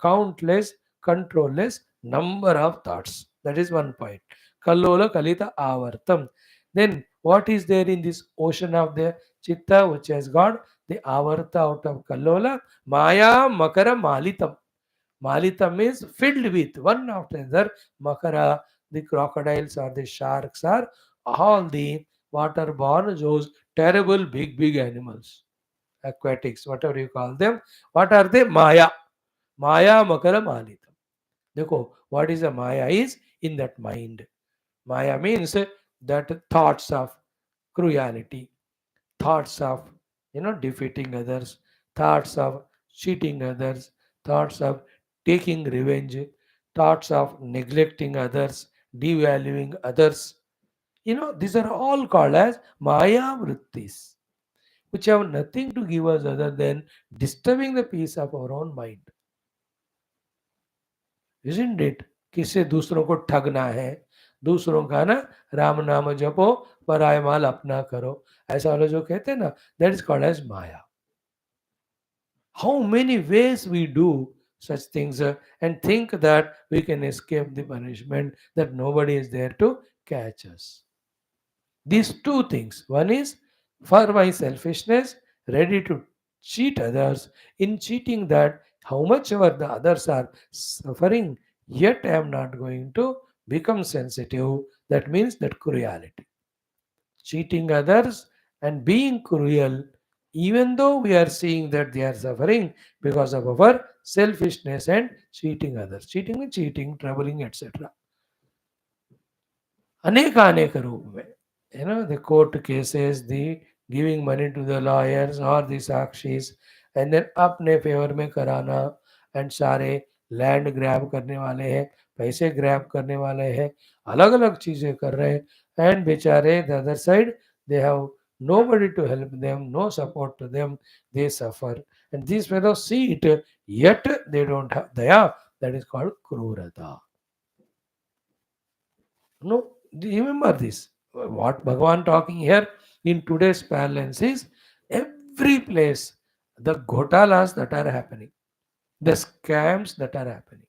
Speaker 1: countless, controlless number of thoughts. That is one point. Kallola kalita avartam. Then what is there in this ocean of the chitta which has got the avarta out of kallola? Maya makara malitam. Malitam is filled with one after another. Makara, the crocodiles or the sharks are all the waterborne, those terrible big animals, aquatics, whatever you call them. What are they? Maya. Maya Makara Malitam. Dekho, what is a Maya is in that mind. Maya means that thoughts of cruelty, thoughts of defeating others, thoughts of cheating others, thoughts of taking revenge, thoughts of neglecting others, devaluing others. These are all called as Maya Vrittis, which have nothing to give us other than disturbing the peace of our own mind. Isn't it? किससे दूसरों को ठगना है, दूसरों का ना राम नाम जपो पराय माल अपना करो, ऐसा वाले जो कहते हैं ना, that is called as Maya. How many ways we do such things and think that we can escape the punishment, that nobody is there to catch us. These two things. One is for my selfishness, ready to cheat others. In cheating that, how much ever the others are suffering, yet I am not going to become sensitive. That means that cruelty. Cheating others and being cruel, even though we are seeing that they are suffering because of our selfishness and cheating others. Cheating means cheating, troubling, etc. अनेक रूप में the court cases, the giving money to the lawyers or the sakshis and then अपने favour में कराना and सारे land grab करने वाले हैं, पैसे ग्रैब करने वाले हैं, अलग अलग चीजें कर रहे हैं एंड बेचारे the other side they have nobody to help them, no support to them, they suffer and these fellows see it yet they don't have daya. That is called krurata. No, do you remember this? What Bhagavan talking here in today's parlance is every place the ghotalas that are happening, the scams that are happening.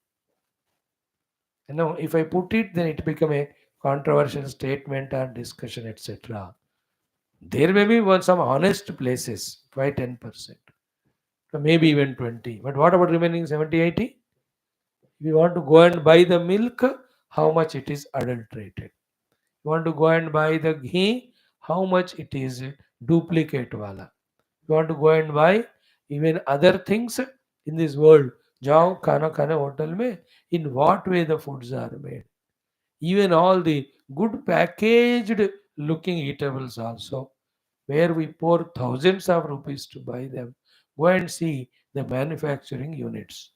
Speaker 1: If I put it, then it become a controversial statement or discussion, etc. There may be some honest places, by 10%, maybe even 20. But what about remaining 70, 80? If you want to go and buy the milk, how much it is adulterated? You want to go and buy the ghee, how much it is duplicate wala. You want to go and buy even other things in this world. Jao khana khane hotel mein, in what way the foods are made. Even all the good packaged looking eatables also, where we pour thousands of rupees to buy them. Go and see the manufacturing units.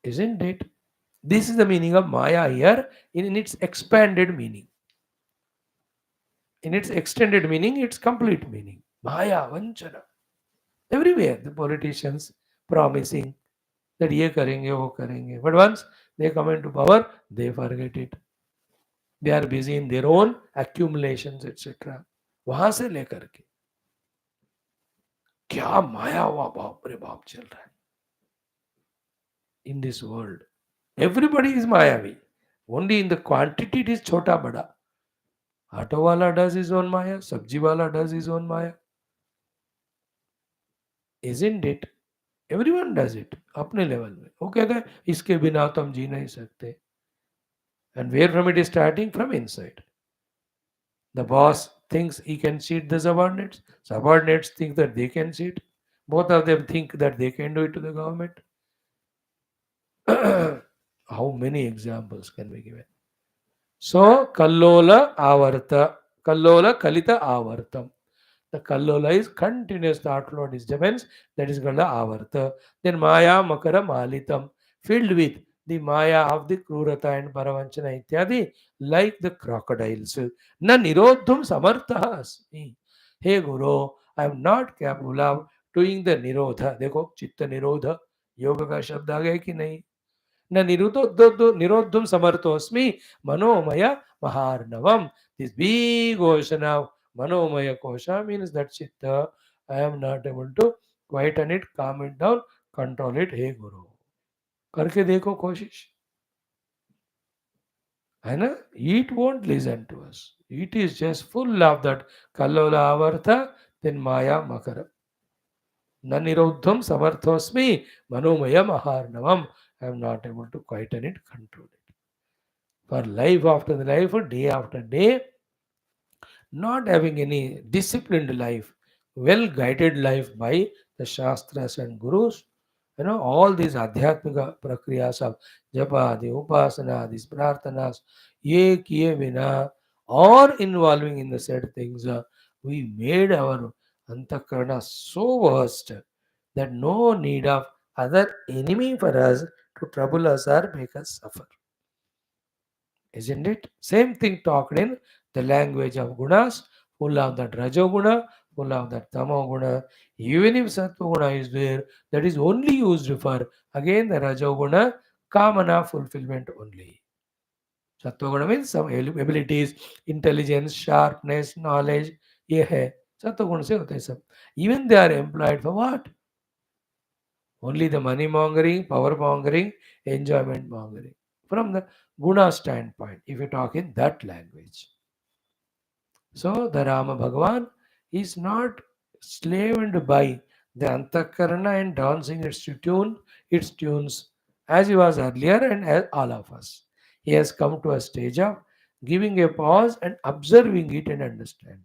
Speaker 1: Isn't it? This is the meaning of Maya here in its expanded meaning. In its extended meaning, its complete meaning. Maya, Vanchana. Everywhere, the politicians promising that ye karenge, wo karenge. But once They come into power, they forget it. They are busy in their own accumulations, etc. वहां से लेकर के क्या माया हुआ बाप रे बाप चल रहा है in this world. Everybody is Mayavi. Only in the quantity it is chota bada. Auto wala does his own Maya, sabji wala does his own Maya. Isn't it? Everyone does it. अपने level में वो कहते हैं इसके बिना तो हम जी नहीं सकते. And where from it is starting? From inside. The boss thinks he can cheat the subordinates. Subordinates think that they can cheat. Both of them think that they can do it to the government. How many examples can be given? So, Kallola Avarta, Kallola Kalita Avartam. The Kallola is continuous thought flow disturbance, that is called the Avarta. Then Maya Makara Malitam, filled with the Maya of the Krurata and Paravanchana Ityadi, like the crocodiles. Na Nirodhum Samartha Asmi. Hey Guru, I am not capable of doing the Nirodha. देखो चित्त निरोध योग का शब्द आ गया कि नहीं. न निरोद्धुम समर्थोस्मि मनोमय maharnavam. This big ocean of manomaya kosha means that chitta, I am not able to quieten it, calm it down, control it. Hey Guru, करके देखो कोशिश, है ना? It won't listen to us. It is just full of that kallola avartha, then maya makara. न निरोद्धम समर्थोस्मि मनोमय maharnavam. I am not able to quieten it, control it. For life after the life, day after day, not having any disciplined life, well guided life by the Shastras and Gurus. All these Adhyatmika prakriyas of japa, the upasana, these prarthanas, ye kiye vina, or involving in the said things, we made our antakarana so vast that no need of other enemy for us to trouble us or make us suffer. Isn't it? Same thing talked in the language of gunas, full of that rajoguna, full of that tamoguna. Even if sattva is there, that is only used for again the rajoguna, kamana fulfillment only. Sattva means some abilities, intelligence, sharpness, knowledge. ये है सत्वगुण से होते हैं सब. Even they are employed for what? Only the money mongering, power mongering, enjoyment mongering. From the guna standpoint, if you talk in that language. So the Rama Bhagavan is not slaved by the Antakarana and dancing its tunes as he was earlier and as all of us. He has come to a stage of giving a pause and observing it and understanding.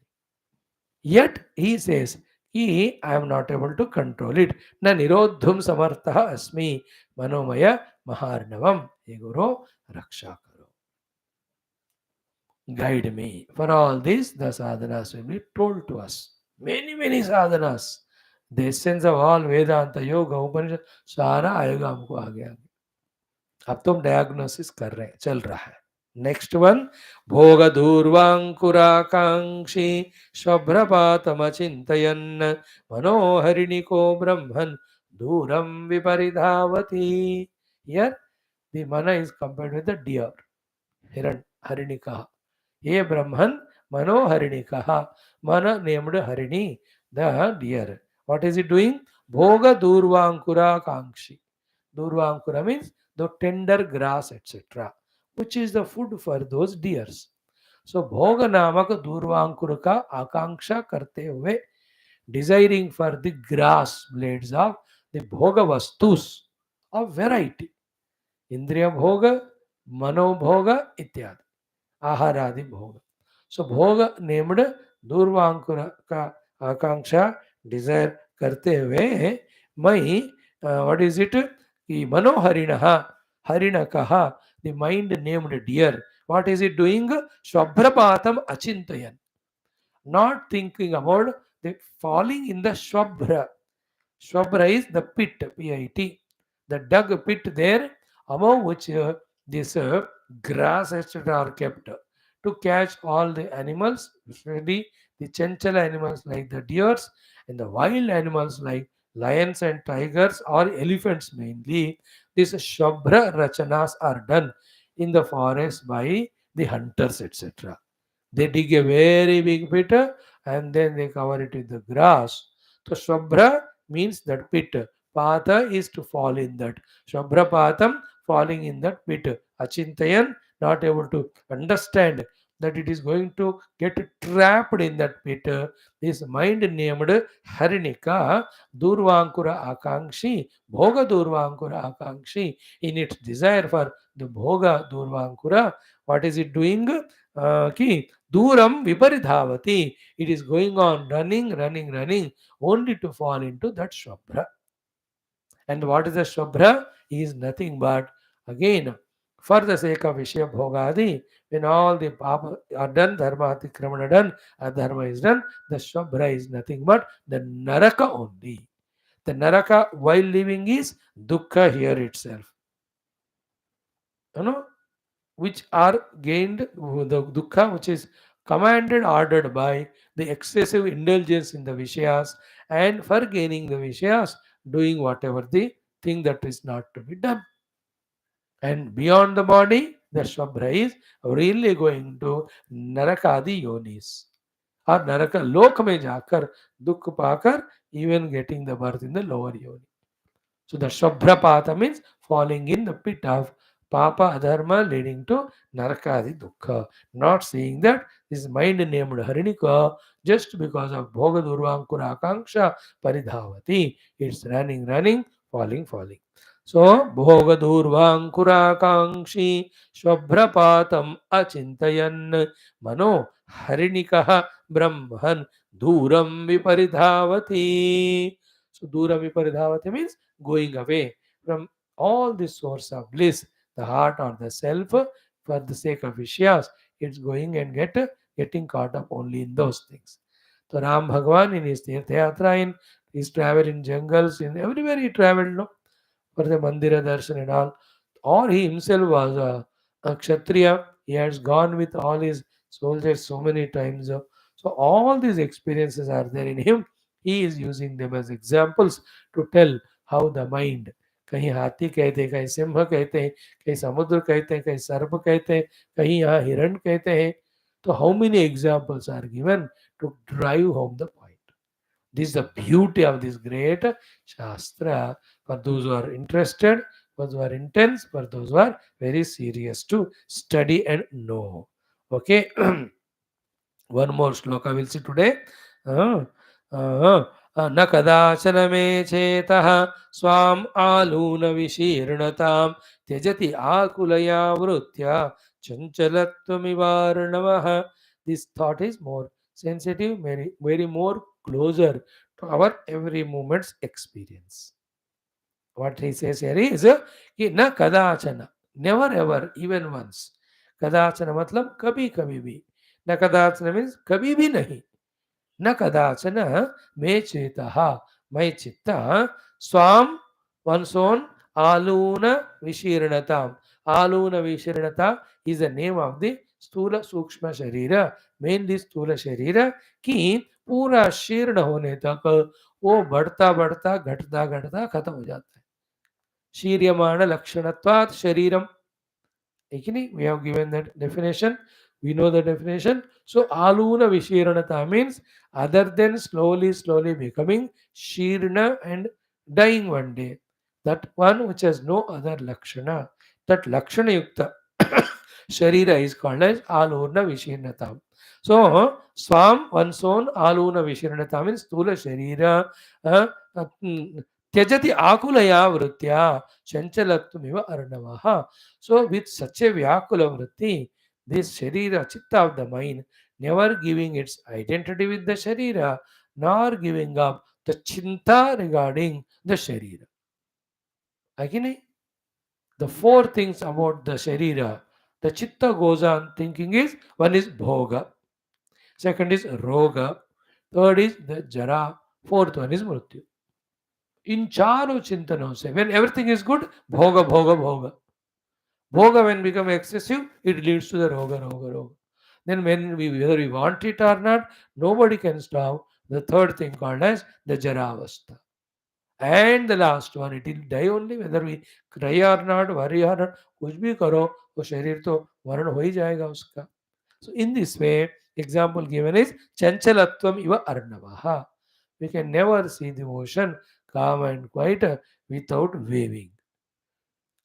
Speaker 1: Yet he says, I am not able to control it. Na nirodhum samartha asmi manomaya maharnavam. He Guru, raksha karo. Guide me. For all this, the sadhanas will be told to us. Many, many sadhanas. The essence of all Vedanta, Yoga, Upanishad, सारा आएगा हमको आगे आगे. अब तो हम diagnosis कर रहे हैं, चल रहा है. Next one, Bhoga Durvankura Kankshi Shwabhrapatamacintayan Manohariniko Brahman Duram Viparidhavati. Here, the mana is compared with the deer, Harinika. Ye Brahman Manoharinikaha. Mana named Harini, the deer. What is it doing? Bhoga Durvankura Kankshi. Durvankura means the tender grass, etc., which is the food for those deers. So Bhoga Namak Durvankura ka Akanksha karte hue, desiring for the grass blades of the Bhoga Vastus of variety. Indriya Bhoga, Mano Bhoga, ityadi. Aharadi Bhoga. So Bhoga named Durvankura ka Akanksha, desire करते हुए मैं what is it कि मनोहरिणः हरिणकः, the mind named deer, what is it doing? Shwabhrapatam achintayan, not thinking about the falling in the Shwabhra. Shwabhra is the pit, P-I-T, the dug pit there, above which this grass etc. are kept to catch all the animals, especially the chanchala animals like the deers and the wild animals like lions and tigers or elephants mainly. These Shabra Rachanas are done in the forest by the hunters, etc. They dig a very big pit and then they cover it with the grass. So Shabra means that pit. Pata is to fall in that. Shabra Patam, falling in that pit. Achintayan, not able to understand that it is going to get trapped in that pit. This mind named Harinika, Durvankura Akankshi, Bhoga Durvankura Akankshi, in its desire for the Bhoga Durvankura, what is it doing? Ki Duram Viparidhavati. It is going on running, running, running, only to fall into that Shabra. And what is the Shabra? He is nothing but, again, for the sake of Vishya Bhogadi, when all the Papa are done, Dharma Atikramana done, Adharma is done, the Shabra is nothing but the Naraka only. The Naraka while living is Dukkha here itself. You know, which are gained, the dukkha which is commanded, ordered by the excessive indulgence in the Vishayas, and for gaining the Vishayas, doing whatever the thing that is not to be done. And beyond the body, the Shabra is really going to Narakadi Yonis. Or Naraka Lok mein jaakar, dukh paakar, even getting the birth in the lower yoni. So the Shabhrapata means falling in the pit of Papa Adharma leading to Narakadi Dukkha. Not seeing that this mind named Harinika, just because of Bhoga Durvankura Akanksha Paridhavati, it's running, running, falling, falling. So Bhoga Durvankura Kankshi Shabhrapatam Achintayan Mano Harinikaha Brahman Duram Viparidhavati. So Dura Viparidhavati means going away from all the source of bliss, the heart or the self, for the sake of Vishyas. It's going and getting caught up only in those things. So Ram Bhagwan in his Tirtha Yatra, in his travel in jungles, in everywhere he traveled, no? For the Mandira Darshan and all. Or he himself was a Kshatriya. He has gone with all his soldiers so many times. So all these experiences are there in him. He is using them as examples to tell how the mind, कहीं हाथी कहते हैं, कहीं सिंह कहते हैं, कहीं समुद्र कहते हैं, कहीं सर्प कहते हैं, कहीं यहाँ हिरण कहते हैं. So how many examples are given to drive home the point? This is the beauty of this great Shastra for those who are interested, for those who are intense, for those who are very serious to study and know. Okay, one more shloka we'll see today. Uh, न कदाचन मे चेतः स्वाम् आलूनविशीर्णतां त्यजति आकुलया वृत्या चञ्चलत्वमिवार्णवः. This thought is more sensitive, very, very more closer to our every moment's experience. What he says here is कि न कदाचन, never ever, even once. कदाचन मतलब कभी कभी भी. न कदाचन means कभी भी नहीं. न कदाचन मे चेतः, my chitta, swam, one's own, aluna vishirnatam. Aluna vishirnata is the name of the स्थूल सूक्ष्म शरीर, मेनली स्थूल शरीर की पूरा शीर्ण होने तक वो बढ़ता बढ़ता घटता घटता खत्म हो जाता है. शीर्यमाण लक्षणत्वात् शरीरम. We have given that definition. We know the definition. So aluna vishirnata means other than slowly, slowly becoming shirna and dying one day. That one which has no other lakshana. That lakshana yukta Sharira is called as Alurna Vishirnatam. So, Swam, one's own Aluna Vishirnatam means Stula Sharira. Tyajati Akulaya Vrutya Chanchalattumiva Arnavaha. So, with such a Vyakula Vritti, this Sharira, Chitta of the mind, never giving its identity with the Sharira, nor giving up the Chinta regarding the Sharira. Again, the four things about the Sharira, the Chitta goes on thinking is, one is Bhoga, second is Roga, third is the Jara, fourth one is Mrityu. In Charu Chintano se, when everything is good, Bhoga, Bhoga, Bhoga. Bhoga when become excessive, it leads to the Roga, Roga, Roga. Then when whether we want it or not, nobody can stop the third thing called as the Jara Avastha. And the last one, it will die only whether we cry or not, worry or not, कुछ भी करो वो शरीर तो मरण हो ही जाएगा उसका. So in this way, example given is chanchalatvam iva arnavaha. We can never see the ocean calm and quiet without waving.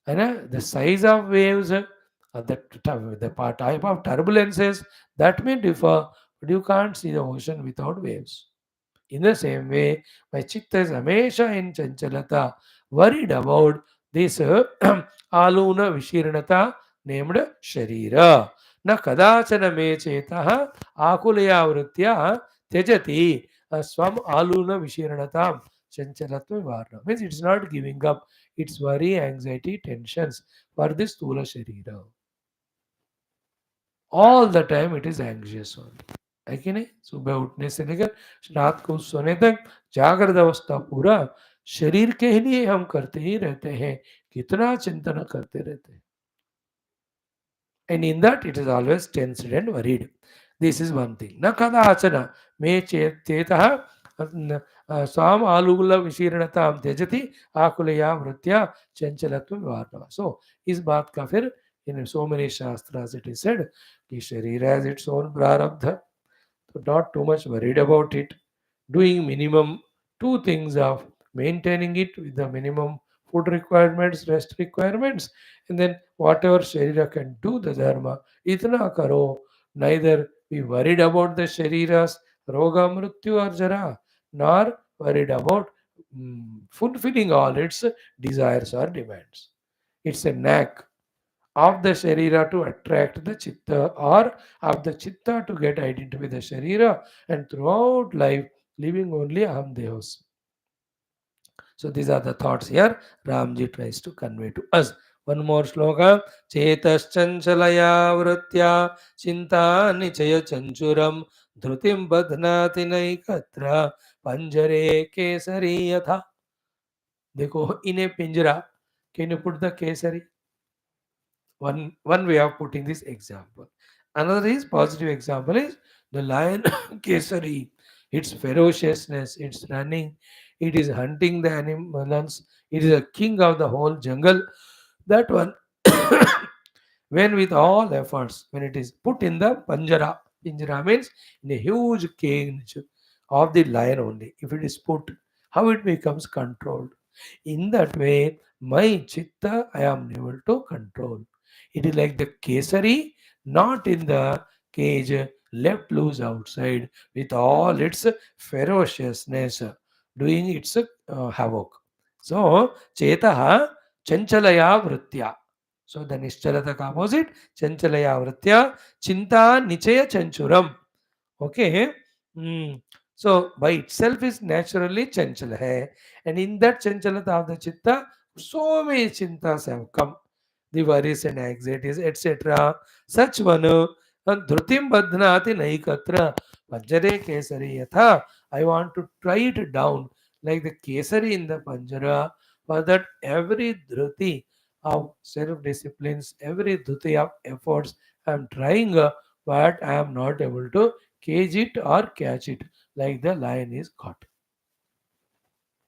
Speaker 1: And the size of waves, the type of turbulences, that may differ, but you can't see the ocean without waves. In the same way, my chitta is amesha in chanchalata, worried about this aluna vishiranata named sharira. Na kadachana me chetaha akulaya vritya tejati swam aluna vishiranatam chanchalatva varna. Means it's not giving up its worry, anxiety, tensions for this stula sharira. All the time it is anxious only. है कि नहीं? सुबह उठने से लेकर रात को सोने तक जागृत अवस्था पूरा शरीर के ही लिए हम करते ही रहते हैं. कितना चिंतन करते रहते हैं. And in that it is always tensed and worried. This is one thing. Na kadachana me chetah swam alugula विशीर्णताम त्यजति आकुलया वृत्या चंचलत्व विवारणा. So इस बात का फिर in so many shastras it is said कि शरीर has its own prarabdha. So not too much worried about it. Doing minimum two things of maintaining it with the minimum food requirements, rest requirements, and then whatever Sharira can do the dharma, itna karo. Neither be worried about the Shariras, Roga, Mrityu or Jara, nor worried about fulfilling all its desires or demands. It's a knack of the Sharira to attract the Chitta or of the Chitta to get identity with the Sharira and throughout life living only Aham Dehos. So these are the thoughts here Ramji tries to convey to us. One more sloka. Chetaschanchalayā vritya chinta nichaya chanchuram dhrutim badhnati naikatra panjare kesari yatha. देखो in a pinjara, can you put the kesari? One way of putting this example. Another is positive example is the lion kesari. Its ferociousness, its running, it is hunting the animals. It is a king of the whole jungle. That one, when with all efforts, when it is put in the pinjara means in a huge cage of the lion only. If it is put, how it becomes controlled. In that way, my chitta I am able to control. It is like the kesari, not in the cage, left loose outside with all its ferociousness, doing its havoc. So, chetaha chanchalaya vritya. So, the nischalata opposite, chanchalaya vritya, chinta nichaya chanchuram. Okay. Hmm. So by itself is naturally chanchala hai. And in that chanchalata of the chitta, so many chintas have come. The worries and anxieties, etc. Such one dhrutim badhnati naikatra panjare kesari yatha. I want to try it down like the kesari in the panjara. For that every dhruti of self-disciplines, every dhruti of efforts, I am trying, but I am not able to cage it or catch it like the lion is caught.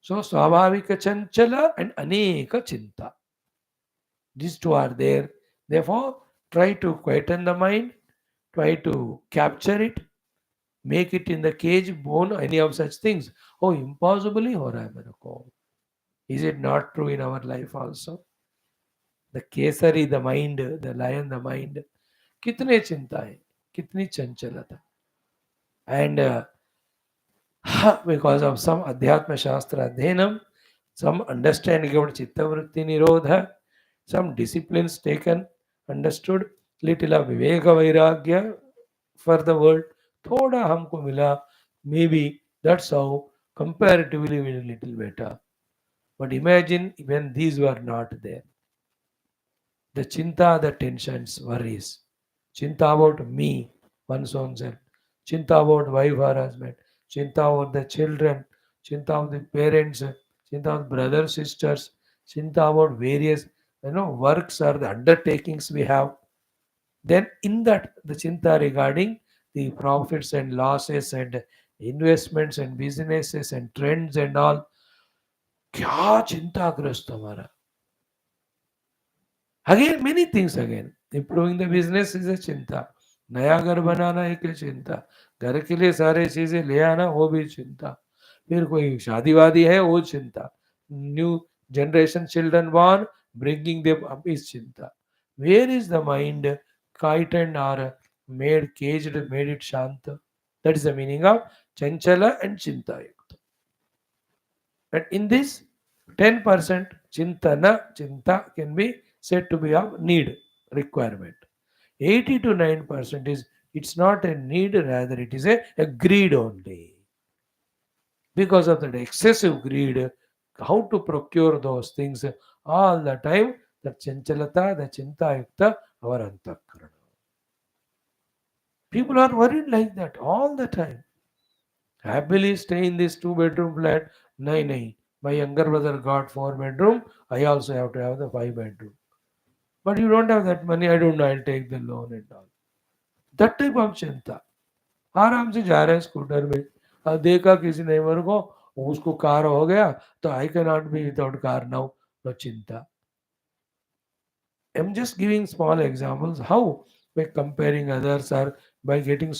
Speaker 1: So Swabhavika Chanchala and Aneka Chinta. These two are there. Therefore, try to quieten the mind, try to capture it, make it in the cage, bone, any of such things. Oh, impossibly ho raha hai mere ko. Is it not true in our life also? The kesari, the mind, the lion, the mind. कितने चिंता है, कितनी चंचलता. And because of some Adhyatma Shastra Adhenam, some understanding about Chitta Vritti Nirodha, some disciplines taken, understood, little of Viveka Vairagya for the world, thoda हमको मिला, maybe that's how comparatively we are a little better. But imagine when these were not there. The chinta, the tensions, worries. Chinta about me, one's own self. Chinta about wife or husband. Chinta about the children. Chinta of the parents. Chinta of brothers, sisters. Chinta about various works or the undertakings we have. Then in that the chinta regarding the profits and losses and investments and businesses and trends and all क्या चिंताग्रस्त हमारा. Again, many things again. Improving the business is a चिंता. नया घर बनाना एक चिंता. घर के लिए सारे चीजें ले आना वो भी चिंता. फिर कोई शादी वादी है वो चिंता. New generation children born, bringing them up is चिंता. Where is the mind frightened or made caged, made it shanta? That is the meaning of chanchala and chinta. And in this 10% chintana, chinta can be said to be of need, requirement. 80 to 9% is it's not a need, rather it is a greed only. Because of that excessive greed, how to procure those things all the time, the chanchalata, the chinta yukta, our antakarana. People are worried like that all the time. Happily stay in this two-bedroom flat. Nahi, nahi. My younger brother got four-bedroom. I also have to have the five-bedroom. But you don't have that money. I don't know. I'll take the loan and all. That type of चिंता. आराम से जा रहे हैं scooter में. देखा किसी neighbour को, उसको कार हो गया, तो I cannot be without car now. No चिंता. I'm just giving small examples how by comparing others or by getting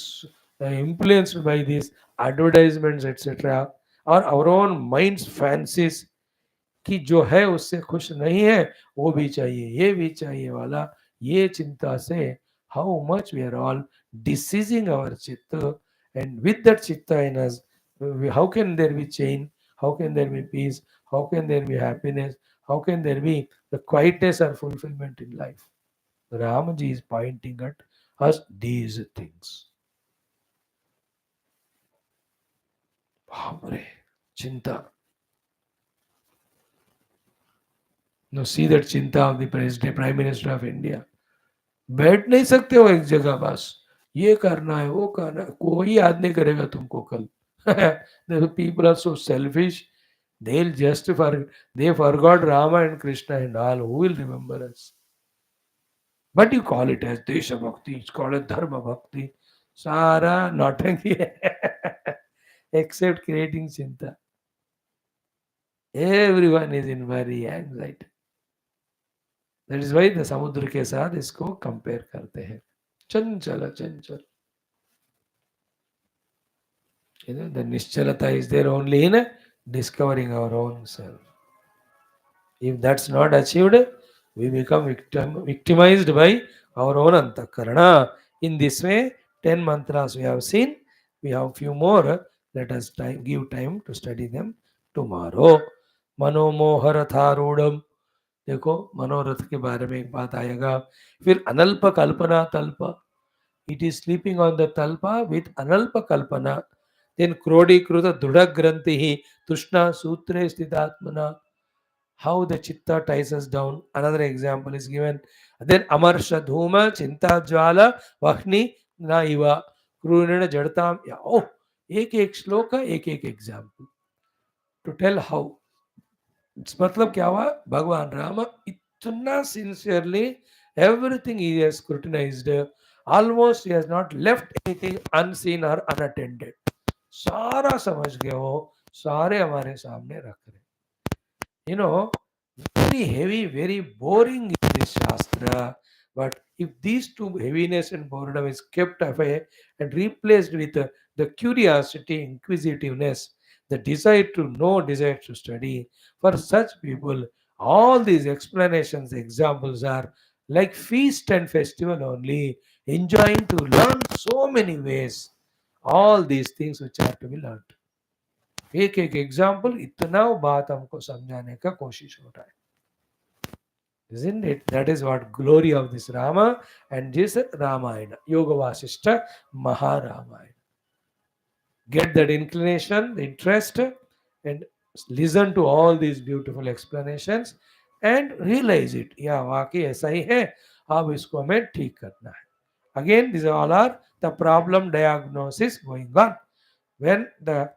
Speaker 1: influenced by these advertisements, etc., or our own mind's fancies कि जो है उससे खुश नहीं है, वो भी चाहिए, ये भी चाहिए वाला, ये चिंता से how much we are all diseasing our chitta, and with that chitta in us, how can there be change, how can there be peace, how can there be happiness, how can there be the quietness or fulfillment in life. Ramaji is pointing at us these things. Baapre, chinta. Now see that चिंता of the president, Prime Minister of India. बैठ नहीं सकते हो एक जगह बस. ये करना है, वो करना है, कोई याद नहीं करेगा तुमको कल. The people are so selfish. They'll just they forgot Rama and Krishna and all. Who will remember us? But you call it as Desha Bhakti, it's called as Dharma Bhakti. Sara nautanki hai. Except creating chinta. Everyone is in very anxiety. That is why the समुद्र के साथ इसको compare करते हैं. चंचल चंचल. The nischalata is there only in discovering our own self. If that's not achieved, we become victimized by our own antakarana. In this way, 10 mantras we have seen. We have few more. Let us give time to study them tomorrow. मनोमोहरथारूढ़म. देखो मनोरथ के बारे में एक बात आएगा. फिर अनल्प कल्पना तल्प. It is sleeping on the talpa with analpa kalpana. Then krodikruta dudagrantihi tushna sutre sthitatmana. How the chitta ties us down. Another example is given. Then amarsha dhuma chinta jwala vahni naiva krunena jadtam. Oh, एक श्लोक का एक example to tell how. मतलब क्या हुआ, भगवान राम इतना sincerely everything he has scrutinized, almost he has not left anything unseen or unattended. सारा समझ गए हो, सारे हमारे सामने रख रहे. You know, very heavy, very boring is this Shastra. But if these two, heaviness and boredom, is kept away and replaced with the curiosity, inquisitiveness, the desire to know, desire to study, for such people, all these explanations, examples are like feast and festival only, enjoying to learn so many ways. All these things which are to be learned. एक एक example इतना बात हमको समझाने का कोशिश हो रहा है. Isn't it? That is what glory of this Rama and this Ramayana, Yoga Vaashishtha, Maharamayana. Get that inclination, the interest, and listen to all these beautiful explanations and realize it. Yeah, वाकई ऐसा ही है. अब इसको हमें ठीक करना है. Again, these all are the problem diagnosis going on. When the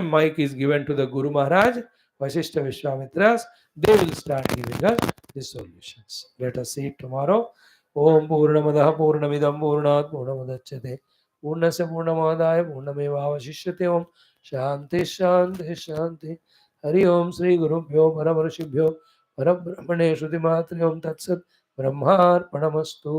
Speaker 1: mic is given to the Guru Maharaj, Vaashishtha Vishwamitras, they will start giving us the solutions. Let us see it tomorrow. Om Purnamadaha Purnamidam Purnat Purnamadachyate Purnasya Purnamadaya Purnamevavashishyate. Om Shanti Shanti Shanti. Hari ओम श्री गुरुभ्यो परमर्षिभ्यो परब्रह्मणे श्रुतिमात्रे ओम तत्सत् ब्रह्मार्पणमस्तु.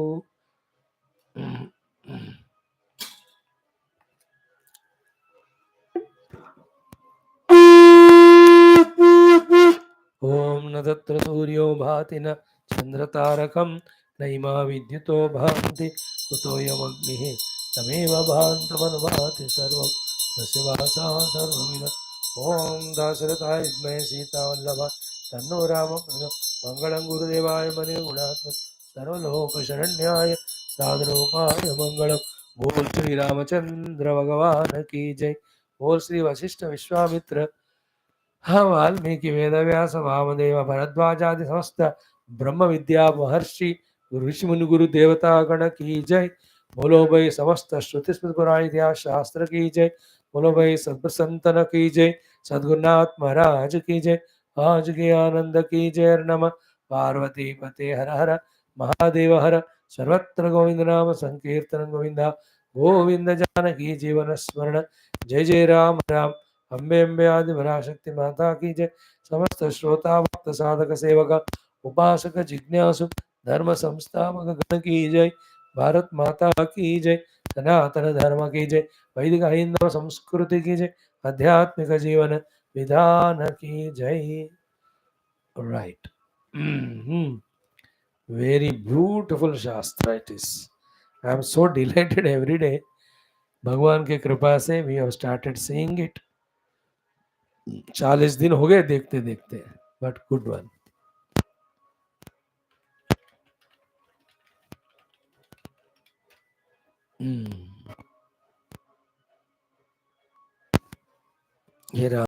Speaker 1: ओम न तत्र सूर्यो भाति न चन्द्रतारकं नैमा विद्युतो भान्ति कुतोऽयमग्निः तमेव भान्तमनुभाति सर्वं तस्य वासा सर्वमिदम्. ओम दाशरथाय विद्महे सीतावल्लभाय तन्नो राम मंगलं गुरुदेवाय मणिगुणात्मने सर्वलोकशरण्याय साधनोपाय मंगलम. बोल श्री रामचंद्र भगवान की जय. बोल श्री वशिष्ठ विश्वामित्र वाल्मीकि वेद व्यास वामदेव भरद्वाजादि समस्त ब्रह्म विद्या महर्षि ऋषि मुनि गुरु देवता गण की जय. बोलो भाई समस्त श्रुति स्मृति पुराण इतिहास शास्त्र की जय. बोलो भाई सदसंतन की जय. सद्गुरुनाथ महाराज की जय. आज के आनंद की जय. नम पार्वती पते हर हर महादेव हर. सर्वत्र गोविंद नाम संकीर्तन गोविंदा गोविंद जानकी जीवन स्मरण. जय जय राम राम. अम्बे अम्बे आदि पराशक्ति माता की जय. समस्त श्रोता भक्त साधक सेवक उपासक जिज्ञासु धर्म संस्थापक गण की जय. भारत माता की जय. सनातन धर्म की जय. वैदिक हिंदू संस्कृति की जय. आध्यात्मिक जीवन विधान की जय. Right. Very beautiful Shastra it is. I am so delighted every day. भगवान की कृपा से we have started seeing it. 40 दिन हो गए देखते देखते. But good one. ये